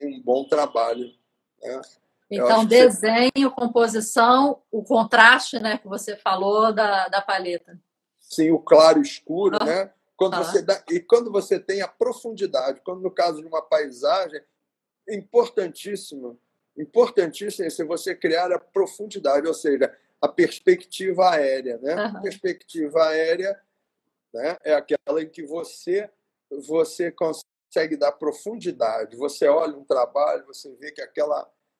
um bom trabalho, né? Eu Então, acho que você desenho, composição, o contraste, né, que você falou da paleta. sim, o claro e escuro, Uhum. né? Quando você tem a profundidade, quando no caso de uma paisagem, é importantíssimo, importantíssimo se você criar a profundidade, ou seja, a perspectiva aérea, né? Uhum. Perspectiva aérea, né, é aquela em que você consegue dar profundidade. Você olha um trabalho, você vê que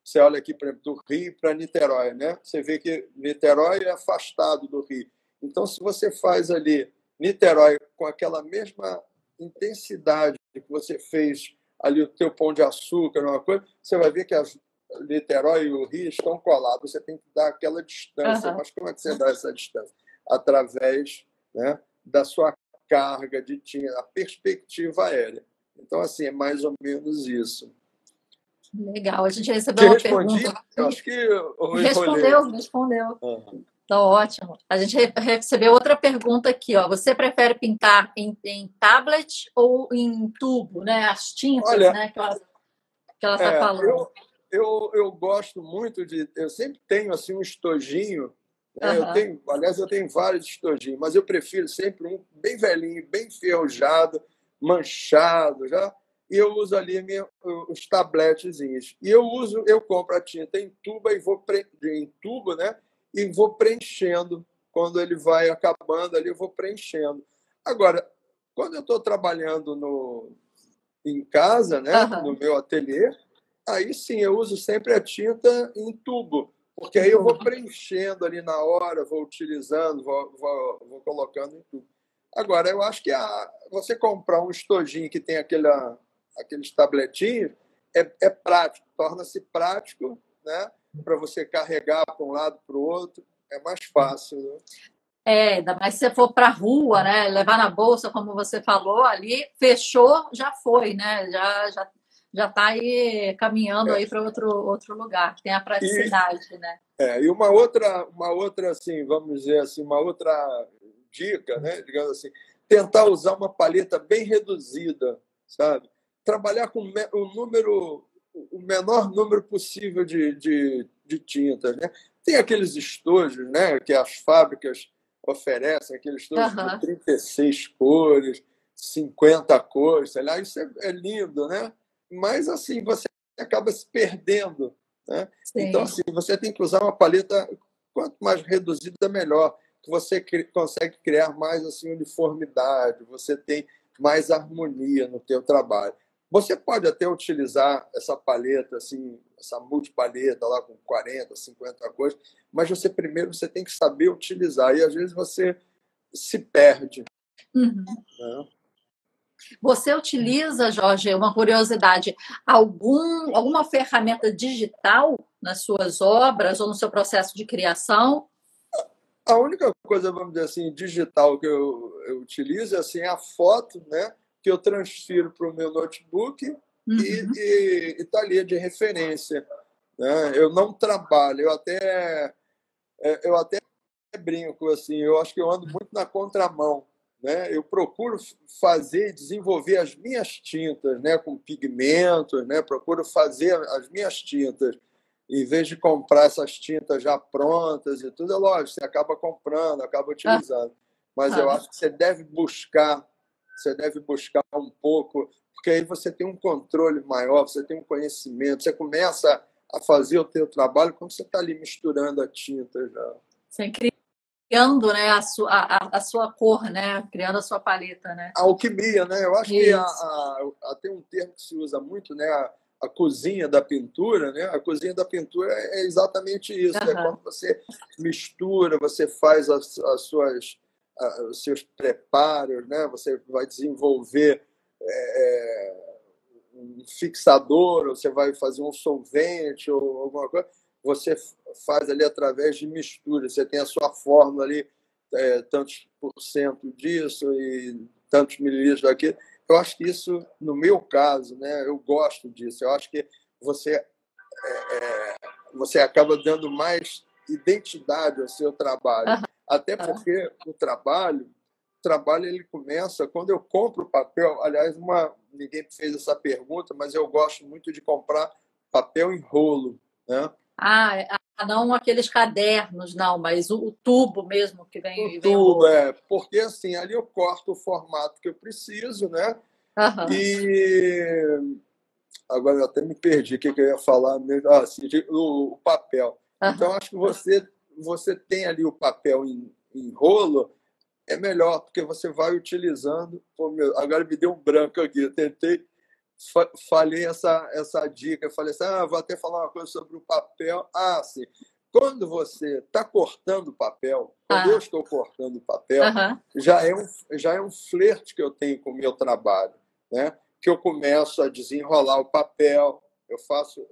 você olha aqui, por exemplo, do Rio para Niterói, né? Você vê que Niterói é afastado do Rio. Então, se você faz ali Niterói com aquela mesma intensidade que você fez ali o teu Pão de Açúcar, uma coisa, você vai ver que Niterói e o Rio estão colados, você tem que dar aquela distância. Aham. Mas como é que você dá essa distância? Através, né, da sua carga de tinta, a perspectiva aérea. Então, assim, é mais ou menos isso. Legal. A gente Te recebeu uma respondi? pergunta Eu aqui. acho que eu enrolei. Respondeu. Uhum. Tá ótimo. A gente recebeu outra pergunta aqui, ó. Você prefere pintar em tablet ou em tubo, né? As tintas, Olha, né? Que ela está falando. eu gosto muito de. Eu sempre tenho assim um estojinho. Né? Aham. Aliás, eu tenho vários estojinhos, mas eu prefiro sempre um bem velhinho, bem enferrujado, manchado já. E eu uso ali os tabletezinhos. E eu compro a tinta em tubo e em tubo, né? E vou preenchendo. Quando ele vai acabando ali, eu vou preenchendo. Agora, quando eu estou trabalhando em casa, né? No Aham. meu ateliê, aí sim, eu uso sempre a tinta em tubo, porque Em aí eu vou tubo. preenchendo ali na hora, vou utilizando, vou colocando em tubo. Agora, eu acho que você comprar um estojinho que tem aqueles tabletinhos é prático, torna-se prático, né? Para você carregar para um lado para o outro, é mais fácil. Né? Ainda mais se você for para a rua, né? Levar na bolsa, como você falou, ali fechou, já foi, né? Já está aí caminhando aí É. para outro lugar. Tem a E, praticidade, né? e uma outra assim, vamos dizer assim, uma outra dica, né? Digamos assim, tentar usar uma paleta bem reduzida, sabe? Trabalhar com o menor número possível de tintas, né? Tem aqueles estojos, né? Que as fábricas oferecem, aqueles estojos de Aham. 36 cores, 50 cores, sei lá, isso é lindo, né? Mas assim, você acaba se perdendo, né? Então, Sim. assim, você tem que usar uma paleta quanto mais reduzida, melhor. Que você consegue criar mais assim, uniformidade, você tem mais harmonia no teu trabalho. Você pode até utilizar essa paleta, assim, essa multipaleta lá com 40, 50 cores, mas você tem que saber utilizar. E às vezes você se perde. Uhum. Né? Você utiliza, Jorge, uma curiosidade, alguma ferramenta digital nas suas obras ou no seu processo de criação? A única coisa, vamos dizer assim, digital que eu utilizo é assim, a foto, né, que eu transfiro para o meu notebook Uhum. e está ali de referência. Né? Eu não trabalho, eu até brinco, assim, eu acho que eu ando muito na contramão. Né? Eu procuro fazer e desenvolver as minhas tintas, né, com pigmentos, né? Procuro fazer as minhas tintas em vez de comprar essas tintas já prontas e tudo, é lógico, você acaba comprando, acaba utilizando. Mas eu Aham. acho que você deve buscar um pouco, porque aí você tem um controle maior, você tem um conhecimento, você começa a fazer o teu trabalho quando você está ali misturando a tinta já. Você criando, né, a sua cor, né? Criando a sua paleta, né? A alquimia, né? Eu acho que Isso. tem um termo que se usa muito, né? A cozinha da pintura, né? A cozinha da pintura é exatamente isso. É Aham. quando você mistura, você faz os seus preparos, né? Você vai desenvolver um fixador, ou você vai fazer um solvente ou alguma coisa. Você faz ali através de mistura. Você tem a sua fórmula ali, tantos por cento disso e tantos mililitros daquilo. Eu acho que isso, no meu caso, né, eu gosto disso. Eu acho que você, você acaba dando mais identidade ao seu trabalho. Até Aham. porque o trabalho ele começa quando eu compro papel. Aliás, ninguém fez essa pergunta, mas eu gosto muito de comprar papel em rolo. Né? Não aqueles cadernos, não, mas o tubo mesmo que O vem o tubo, rolo. porque assim, ali eu corto o formato que eu preciso, né? Aham. E agora eu até me perdi o que eu ia falar mesmo. Ah, sim, o papel. Então, Aham. acho que você tem ali o papel em rolo, é melhor, porque você vai utilizando. Pô, agora me deu um branco aqui. Eu tentei, falei essa dica. Eu falei assim: vou até falar uma coisa sobre o papel. Ah, sim. Quando você está cortando o papel, quando eu Ah, estou cortando o papel, aham. já é um flerte que eu tenho com o meu trabalho. Né? Que eu começo a desenrolar o papel, eu faço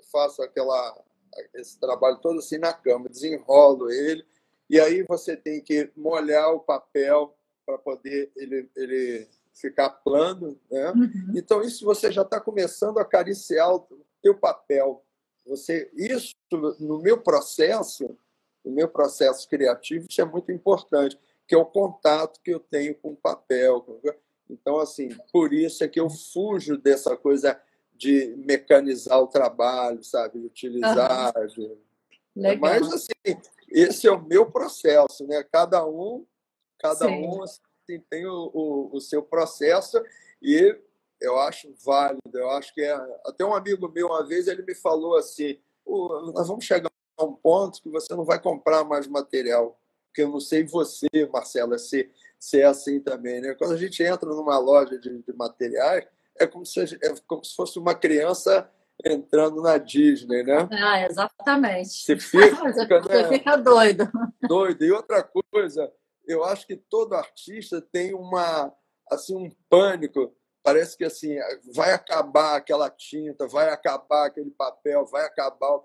esse trabalho todo assim na cama, desenrolo ele, e aí você tem que molhar o papel para poder ele ficar plano, né? Uhum. Então, isso você já está começando a acariciar o teu papel. Isso, no meu processo criativo, isso é muito importante, que é o contato que eu tenho com o papel. Então, assim, por isso é que eu fujo dessa coisa de mecanizar o trabalho, sabe? De Aham. utilizar. Mas, Legal. assim, esse é o meu processo, né? Cada Sim. um assim, tem o seu processo e eu acho válido. Eu acho que até um amigo meu uma vez ele me falou assim: nós vamos chegar a um ponto que você não vai comprar mais material, porque eu não sei você, Marcela, se é assim também, né? Quando a gente entra numa loja de materiais é como se fosse uma criança entrando na Disney, né? Ah, exatamente. Você fica, Você né? fica doido. Doido. E outra coisa, eu acho que todo artista tem assim um pânico. Parece que assim vai acabar aquela tinta, vai acabar aquele papel, vai acabar.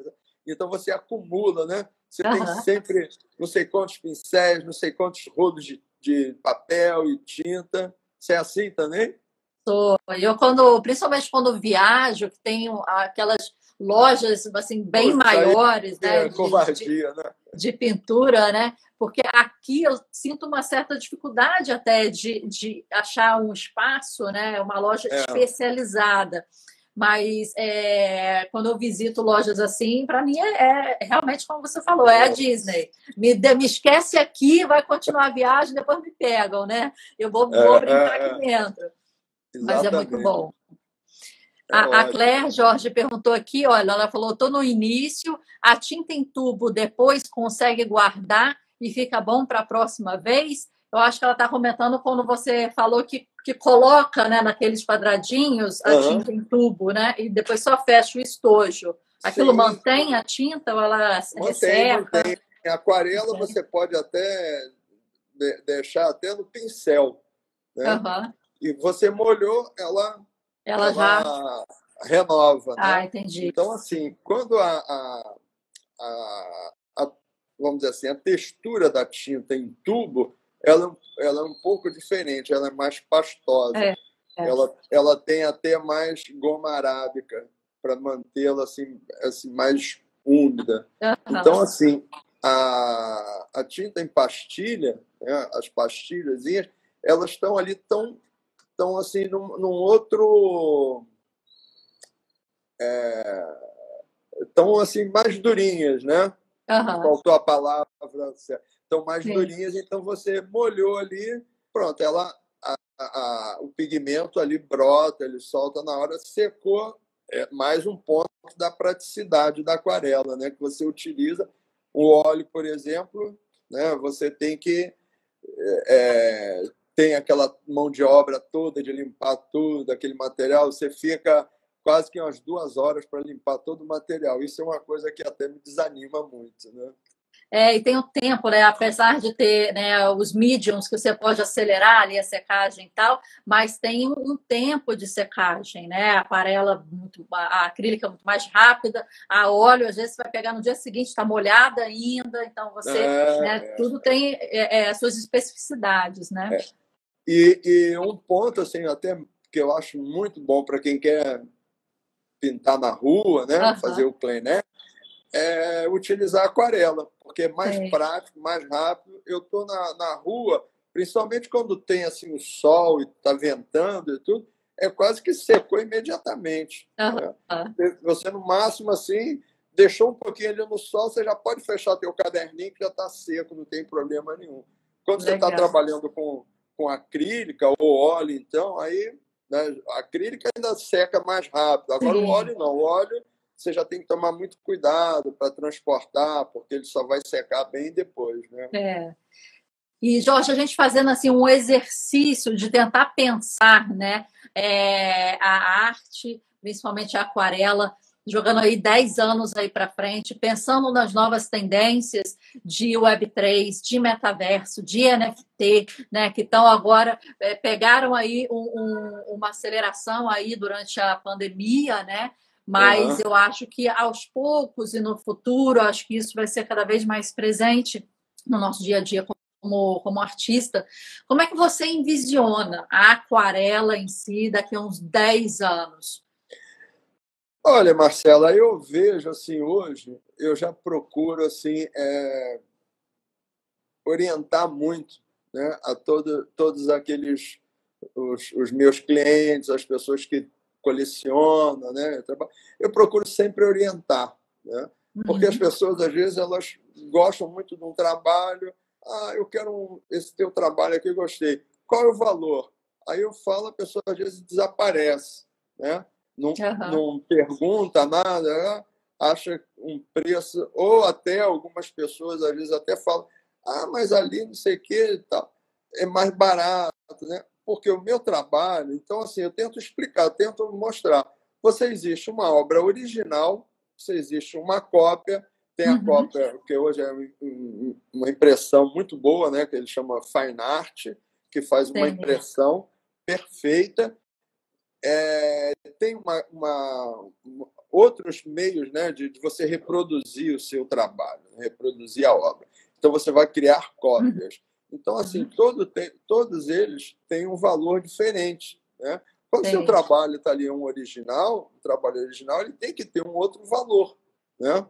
Então você acumula, né? Você tem Aham. sempre não sei quantos pincéis, não sei quantos rolos de papel e tinta. Você é assim também? Eu principalmente quando viajo, que tem aquelas lojas assim bem Putz, aí maiores, né, é covardia, né? de pintura, né? Porque aqui eu sinto uma certa dificuldade até de achar um espaço, né? Uma loja É, especializada. Mas quando eu visito lojas assim, para mim é realmente como você falou, é a é, Disney. Me esquece aqui, vai continuar a viagem, depois me pegam, né? Eu vou brincar aqui é, dentro. Mas é muito exatamente. bom. É A ótimo. Claire Jorge perguntou aqui, olha, ela falou, estou no início, a tinta em tubo depois consegue guardar e fica bom para a próxima vez? Eu acho que ela está comentando quando você falou que coloca, né, naqueles quadradinhos a Aham. tinta em tubo, né, e depois só fecha o estojo. Aquilo Sim, mantém a tinta ou ela mantém, resseca? mantém. Em aquarela Mantém. você pode até deixar até no pincel, né? Aham. E você molhou, Ela já. ela renova, Ah, né? entendi. Então, assim, quando vamos dizer assim, a textura da tinta em tubo, ela é um pouco diferente, ela é mais pastosa. É, é. Ela tem até mais goma arábica para mantê-la assim, mais úmida. Então, Aham. assim, a tinta em pastilha, né, as pastilhas, elas estão ali tão assim, num outro. Estão assim, mais durinhas, né? Aham. Faltou a palavra certa. Estão mais Sim. durinhas, então você molhou ali, pronto, o pigmento ali brota, ele solta na hora, secou, mais um ponto da praticidade da aquarela, né? Que você utiliza o óleo, por exemplo, né? Você tem aquela mão de obra toda de limpar tudo, aquele material, você fica quase que umas 2 horas para limpar todo o material. Isso é uma coisa que até me desanima muito, né? E tem o tempo, né? Apesar de ter, né, os mediums que você pode acelerar ali a secagem e tal, mas tem um tempo de secagem, né? A aquarela, a acrílica é muito mais rápida, a óleo, às vezes, você vai pegar no dia seguinte, está molhada ainda, então você, né, É, tudo tem as suas especificidades, né? e um ponto assim até que eu acho muito bom para quem quer pintar na rua, né, fazer Aham, o plein air, é utilizar aquarela, porque é mais sim. prático, mais rápido. Eu estou na rua, principalmente quando tem assim o sol e está ventando e tudo, é quase que secou imediatamente, né? Aham, Você no máximo assim deixou um pouquinho ali no sol, você já pode fechar teu caderninho que já está seco, não tem problema nenhum. Quando você está legal. trabalhando com acrílica ou óleo, então aí, né, a acrílica ainda seca mais rápido. Agora o Sim. óleo não, o óleo você já tem que tomar muito cuidado para transportar, porque ele só vai secar bem depois, né? É. E, Jorge, a gente fazendo assim um exercício de tentar pensar, né, a arte, principalmente a aquarela, jogando aí 10 anos aí para frente, pensando nas novas tendências de Web3, de metaverso, de NFT, né, que estão agora, pegaram aí uma aceleração aí durante a pandemia, né? mas eu acho que aos poucos e no futuro, acho que isso vai ser cada vez mais presente no nosso dia a dia como artista. Como é que você envisiona a aquarela em si daqui a uns 10 anos? Olha, Marcela, eu vejo assim hoje, eu já procuro assim orientar muito, né, a todos aqueles os meus clientes, as pessoas que colecionam, né? Eu procuro sempre orientar, né? Porque as pessoas, às vezes, elas gostam muito de um trabalho. Ah, eu quero esse teu trabalho aqui, gostei. Qual é o valor? Aí eu falo, a pessoa às vezes desaparece, né? Não pergunta nada, né? Acha um preço, ou até algumas pessoas, às vezes, até falam, ah, mas ali não sei o que e tal, é mais barato, né? Porque o meu trabalho, então, assim, eu tento explicar, eu tento mostrar. Você existe uma obra original, você existe uma cópia, tem a cópia, que hoje é uma impressão muito boa, né? Que ele chama Fine Art, que faz uma impressão perfeita. Tem outros meios, né, de você reproduzir o seu trabalho, reproduzir a obra. Então, você vai criar cópias. Então, assim, todos eles têm um valor diferente, né? Quando o seu trabalho está ali um trabalho original, ele tem que ter um outro valor, né?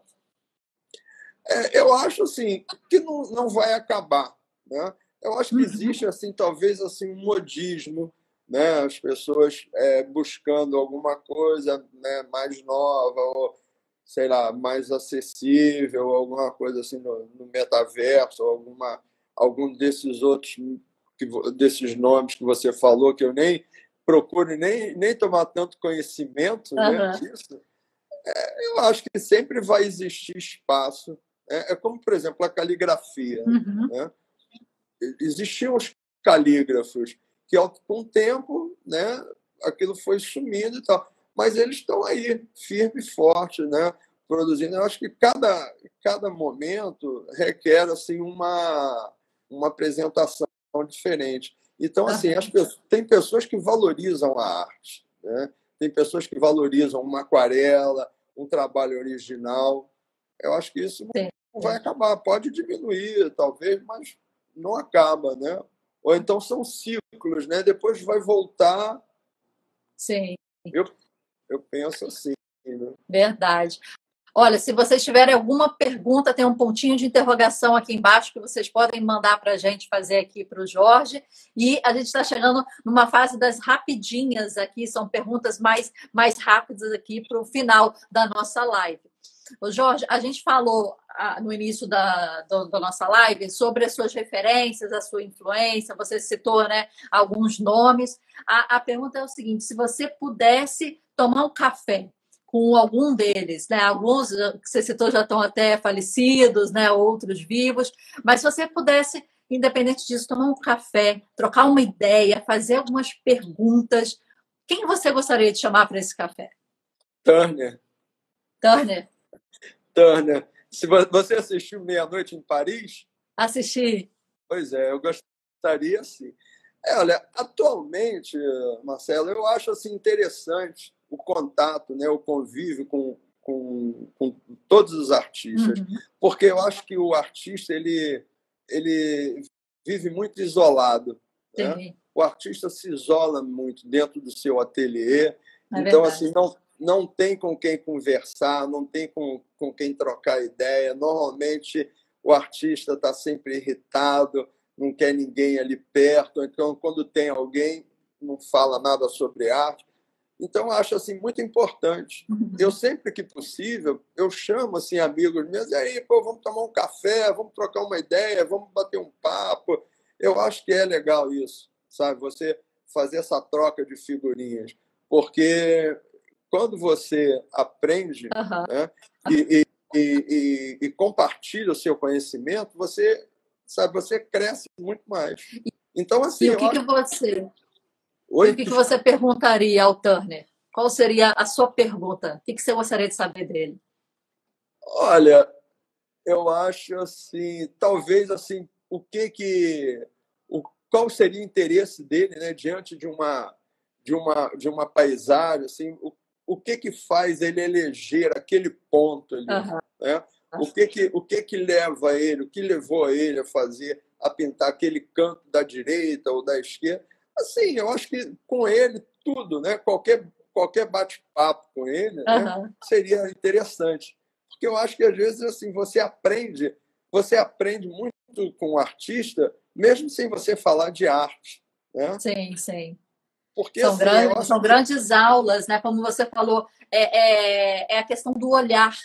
Eu acho assim que não vai acabar, né? Eu acho que existe assim talvez assim um modismo, né? As pessoas buscando alguma coisa, né, mais nova ou sei lá mais acessível, alguma coisa assim no metaverso, algum desses outros desses nomes que você falou que eu nem procuro nem tomar tanto conhecimento, né, disso. Eu acho que sempre vai existir espaço. É como, por exemplo, a caligrafia, né? Existiam os calígrafos que, com o tempo, né, aquilo foi sumindo e tal. Mas eles estão aí, firme e forte, né, produzindo. Eu acho que cada momento requer assim, uma apresentação diferente. Então, assim, tem pessoas que valorizam a arte, né? Tem pessoas que valorizam uma aquarela, um trabalho original. Eu acho que isso não vai acabar. Pode diminuir, talvez, mas não acaba, né? Ou então são ciclos, né? Depois vai voltar. Sim. Eu penso assim, né? Verdade. Olha, se vocês tiverem alguma pergunta, tem um pontinho de interrogação aqui embaixo que vocês podem mandar para a gente fazer aqui para o Jorge. E a gente está chegando numa fase das rapidinhas aqui, são perguntas mais rápidas aqui para o final da nossa live. Ô Jorge, a gente falou no início da nossa live sobre as suas referências, a sua influência, você citou, né, alguns nomes. A pergunta é o seguinte: se você pudesse tomar um café com algum deles, né? Alguns que você citou já estão até falecidos, né? Outros vivos, mas se você pudesse, independente disso, tomar um café, trocar uma ideia, fazer algumas perguntas, quem você gostaria de chamar para esse café? Turner. Turner? Turner. Se você assistiu Meia-Noite em Paris? Assisti. Pois é, eu gostaria sim. Olha, atualmente, Marcelo, eu acho assim interessante o contato, né, o convívio com todos os artistas, porque eu acho que o artista ele vive muito isolado, né? O artista se isola muito dentro do seu ateliê, então assim não tem com quem conversar, não tem com quem trocar ideia. Normalmente o artista está sempre irritado, não quer ninguém ali perto, então quando tem alguém não fala nada sobre arte. Então, eu acho assim, muito importante. Eu sempre que possível, eu chamo assim, amigos meus, e aí, pô, vamos tomar um café, vamos trocar uma ideia, vamos bater um papo. Eu acho que é legal isso, sabe? Você fazer essa troca de figurinhas. Porque quando você aprende, né, e compartilha o seu conhecimento, você, sabe, você cresce muito mais. Então, assim, o que você perguntaria ao Turner? Qual seria a sua pergunta? O que você gostaria de saber dele? Olha, eu acho assim, talvez assim, qual seria o interesse dele, né, diante de uma paisagem, assim, o que que faz ele eleger aquele ponto ali, Aham. né? O que que leva ele, o que levou ele a pintar aquele canto da direita ou da esquerda? Assim, eu acho que com ele tudo, né? Qualquer bate-papo com ele, né? Aham. Seria interessante, porque eu acho que às vezes assim você aprende muito com o artista, mesmo sem você falar de arte, né? Sim, sim. Porque assim, eu acho São que grandes aulas, né? Como você falou, é a questão do olhar,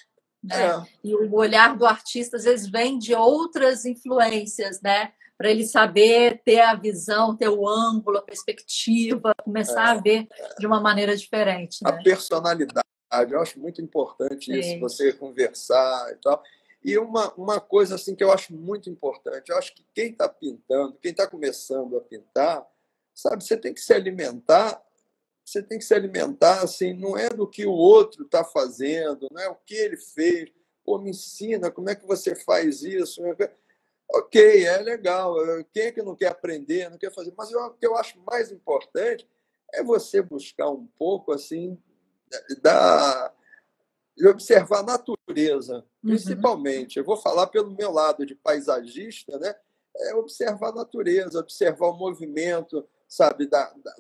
né? é, E o olhar do artista às vezes vem de outras influências, né? Para ele saber ter a visão, ter o ângulo, a perspectiva, começar a ver de uma maneira diferente, a né? personalidade. Eu acho muito importante isso, Sim. você conversar e tal. E uma coisa assim que eu acho muito importante, eu acho que quem está pintando, quem está começando a pintar, sabe, você tem que se alimentar assim, não é do que o outro está fazendo, não é o que ele fez. Pô, me ensina como é que você faz isso. Ok, é legal. Quem é que não quer aprender, não quer fazer? Mas o que eu acho mais importante é você buscar um pouco assim da, de observar a natureza, Uhum. principalmente. Eu vou falar pelo meu lado de paisagista, né? É observar a natureza, observar o movimento, sabe,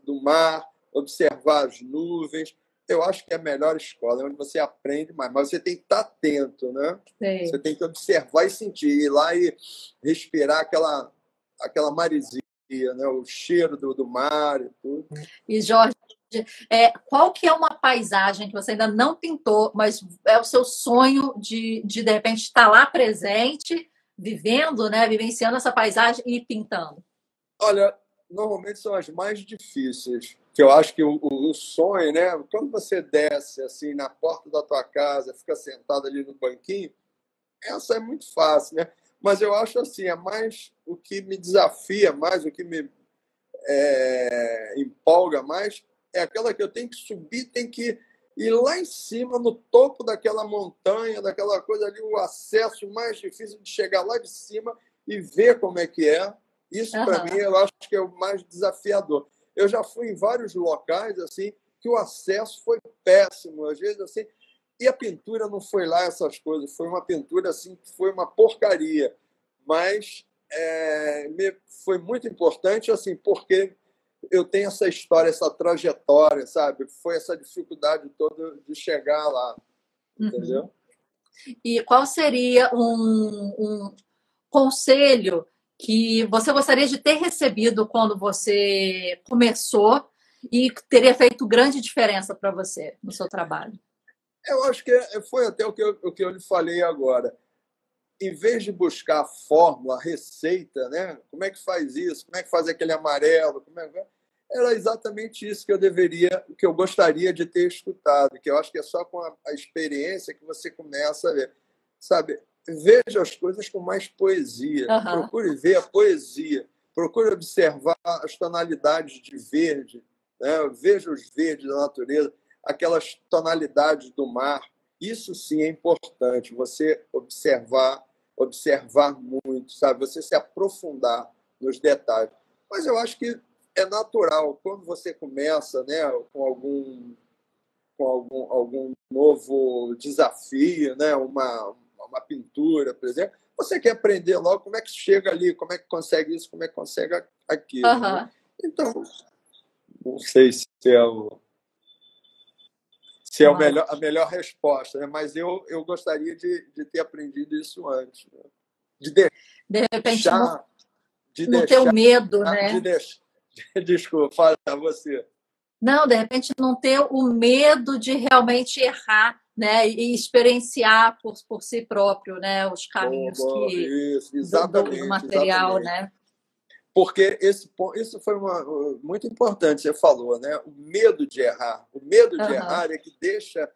do mar, observar as nuvens. Eu acho que é a melhor escola, é onde você aprende mais, mas você tem que estar atento, né? Você Sim. tem que observar e sentir, ir lá e respirar aquela maresia, né? O cheiro do mar e tudo. E Jorge, qual que é uma paisagem que você ainda não pintou, mas é o seu sonho de repente estar lá presente, vivendo, né, vivenciando essa paisagem e pintando? Olha, normalmente são as mais difíceis, que eu acho que o sonho, né? Quando você desce assim na porta da tua casa, fica sentado ali no banquinho, essa é muito fácil, né? Mas eu acho assim, é mais o que me desafia mais, o que me empolga mais, é aquela que eu tenho que subir, tenho que ir lá em cima, no topo daquela montanha, daquela coisa ali, o acesso mais difícil de chegar lá de cima e ver como é que é. Isso, para mim, Aham. eu acho que é o mais desafiador. Eu já fui em vários locais assim que o acesso foi péssimo, às vezes assim, e a pintura não foi lá essas coisas, foi uma pintura assim que foi uma porcaria, mas foi muito importante assim porque eu tenho essa história, essa trajetória, sabe? Foi essa dificuldade toda de chegar lá, Uhum. entendeu? E qual seria um conselho que você gostaria de ter recebido quando você começou e que teria feito grande diferença para você no seu trabalho? Eu acho que foi até o que eu lhe falei agora. Em vez de buscar a fórmula, a receita, né? Como é que faz isso? Como é que faz aquele amarelo? Era exatamente isso que eu gostaria de ter escutado, que eu acho que é só com a experiência que você começa a ver. Sabe, veja as coisas com mais poesia, Aham. procure ver a poesia, procure observar as tonalidades de verde, né? Veja os verdes da natureza, aquelas tonalidades do mar. Isso sim é importante, você observar muito, sabe? Você se aprofundar nos detalhes. Mas eu acho que é natural quando você começa, né, algum novo desafio, né, uma pintura, por exemplo, você quer aprender logo como é que chega ali, como é que consegue isso, como é que consegue aquilo, né? Aham. Então, não sei se é Mas, a melhor resposta, né? Mas eu gostaria de ter aprendido isso antes, né? De de repente, deixar, de não ter o deixar, medo, de né? deixar. Desculpa, fala você. Não, de repente não ter o medo de realmente errar, né? E experienciar por si próprio, né? Os Boa, caminhos boa. que Isso, do exatamente, material, exatamente. né? Porque isso foi muito importante, você falou, né? O medo de errar. O medo de Aham. errar é que deixa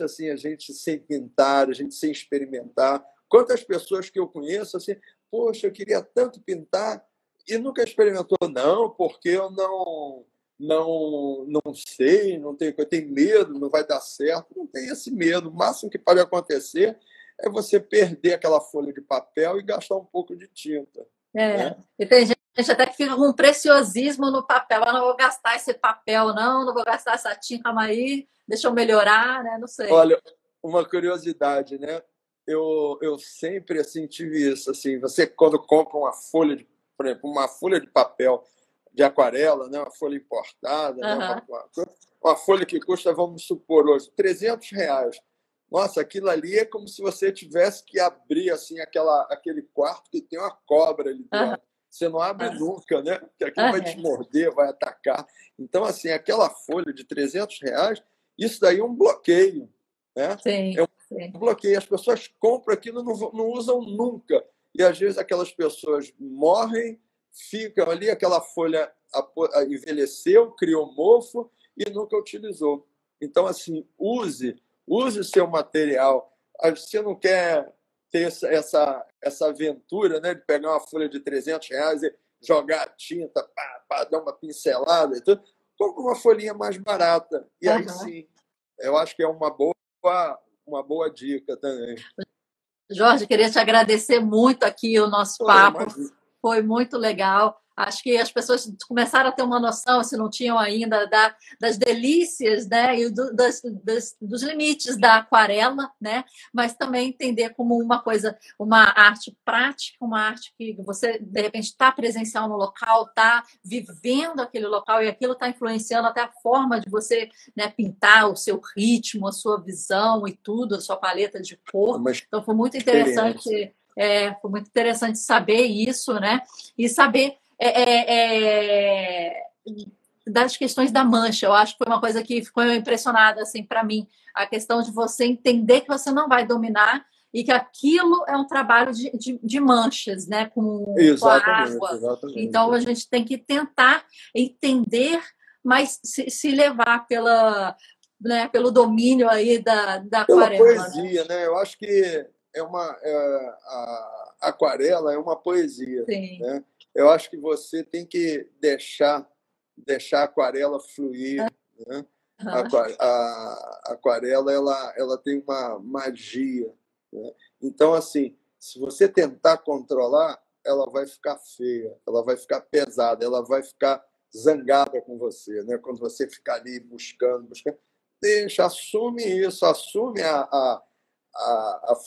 assim, a gente sem pintar, a gente sem experimentar. Quantas pessoas que eu conheço, assim, poxa, eu queria tanto pintar e nunca experimentou. Não, porque eu não sei, não tenho, eu tenho medo, não vai dar certo. Não tem esse medo. O máximo que pode acontecer é você perder aquela folha de papel e gastar um pouco de tinta, É. né? E tem gente A gente até que fica com um preciosismo no papel. Eu não vou gastar esse papel, não vou gastar essa tinta aí, deixa eu melhorar, né? Não sei. Olha, uma curiosidade, né? Eu sempre assim tive isso, assim, você quando compra uma folha de, por exemplo, uma folha de papel de aquarela, né, uma folha importada, né, Aham. uma folha que custa, vamos supor hoje, R$ 300. Nossa, aquilo ali é como se você tivesse que abrir assim aquele quarto que tem uma cobra ali Aham. dentro. Você não abre nunca, né? Porque aquilo vai te Aham. morder, vai atacar. Então, assim, aquela folha de R$ 300, isso daí é um bloqueio, né? É Sim, um sim. bloqueio. As pessoas compram aquilo e não usam nunca. E às vezes aquelas pessoas morrem, ficam ali, aquela folha envelheceu, criou mofo e nunca utilizou. Então, assim, use o seu material. Você não quer ter essa aventura, né, de pegar uma folha de R$ 300 e jogar tinta, dar uma pincelada e tudo. Compre uma folhinha mais barata. E aí Aham. sim, eu acho que é uma boa dica também. Jorge, queria te agradecer muito aqui o nosso Pô, papo. imagina. Foi muito legal. Acho que as pessoas começaram a ter uma noção, se não tinham ainda, das delícias, né, e dos limites da aquarela, né, mas também entender como uma coisa, uma arte prática, uma arte que você, de repente, está presencial no local, está vivendo aquele local e aquilo está influenciando até a forma de você, né, pintar, o seu ritmo, a sua visão e tudo, a sua paleta de É cor. uma Então, foi muito experiência. interessante. Foi muito interessante saber isso, né? E saber das questões da mancha. Eu acho que foi uma coisa que ficou impressionada assim para mim, a questão de você entender que você não vai dominar e que aquilo é um trabalho de manchas, né? Com a Exatamente, água. Então exatamente. a gente tem que tentar entender, mas se levar né, pelo domínio aí da Pela aquarela, né? poesia, né? Eu acho que a aquarela é uma poesia, Sim. né? Eu acho que você tem que deixar a aquarela fluir, né? Uhum. A aquarela ela tem uma magia, né? Então, assim, se você tentar controlar, ela vai ficar feia, ela vai ficar pesada, ela vai ficar zangada com você, né? Quando você ficar ali buscando, deixa, assume isso, assume a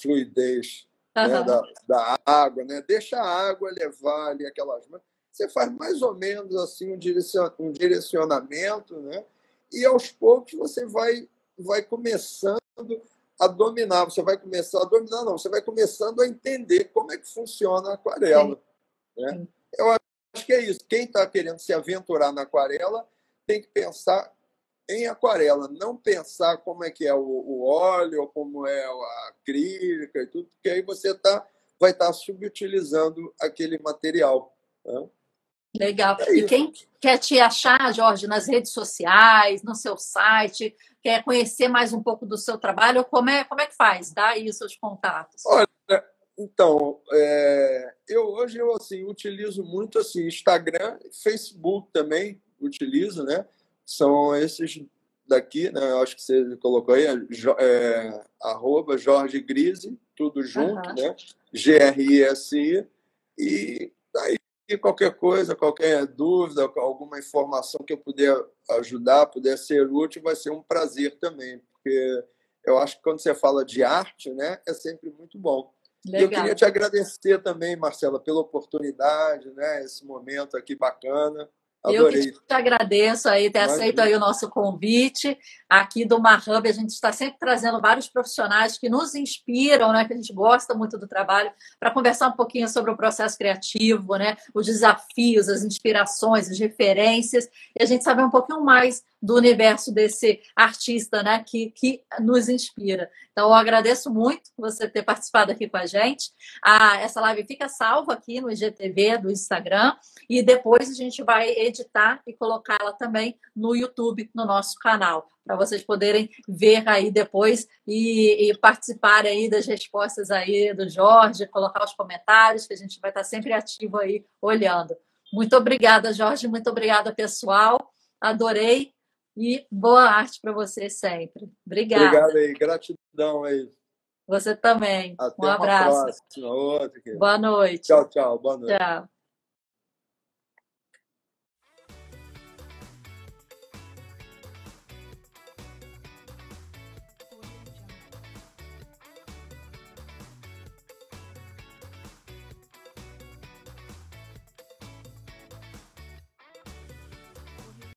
fluidez, né, Uhum. da água, né? Deixa a água levar ali aquelas. Você faz mais ou menos assim um direcionamento, né? E aos poucos você vai começando a dominar. Você vai começar a dominar, não, você vai começando a entender como é que funciona a Sim. aquarela, né? Eu acho que é isso. Quem está querendo se aventurar na aquarela tem que pensar em aquarela, não pensar como é que é o óleo, ou como é a acrílica e tudo, porque aí você vai estar subutilizando aquele material, né? Legal. É E isso. quem quer te achar, Jorge, nas redes sociais, no seu site, quer conhecer mais um pouco do seu trabalho, como é que faz? Dá aí os seus contatos. Olha, então, eu hoje eu assim utilizo muito assim Instagram, Facebook também utilizo, né? São esses daqui, né? Eu acho que você colocou aí, arroba Jorge Grise, tudo junto, Aham. né? GRISI. E aí qualquer coisa, qualquer dúvida, alguma informação que eu puder ajudar, puder ser útil, vai ser um prazer também, porque eu acho que quando você fala de arte, né, é sempre muito bom. E eu queria Legal. te agradecer também, Marcela, pela oportunidade, né? Esse momento aqui bacana. Eu que te Adorei. agradeço aí ter aceito Imagina. aí o nosso convite aqui do Marhub. A gente está sempre trazendo vários profissionais que nos inspiram, né? Que a gente gosta muito do trabalho, para conversar um pouquinho sobre o processo criativo, né? Os desafios, as inspirações, as referências, e a gente saber um pouquinho mais do universo desse artista, né? Que nos inspira. Então, eu agradeço muito você ter participado aqui com a gente. Essa live fica salva aqui no IGTV do Instagram. E depois a gente vai editar e colocá-la também no YouTube, no nosso canal, para vocês poderem ver aí depois e participar aí das respostas aí do Jorge, colocar os comentários, que a gente vai estar sempre ativo aí olhando. Muito obrigada, Jorge, muito obrigada, pessoal. Adorei e boa arte para você sempre. Obrigado Obrigada. aí. Gratidão aí. Você também. Um Até uma abraço. próxima. Outra, querido. Boa noite. Tchau, tchau. Boa noite. Tchau.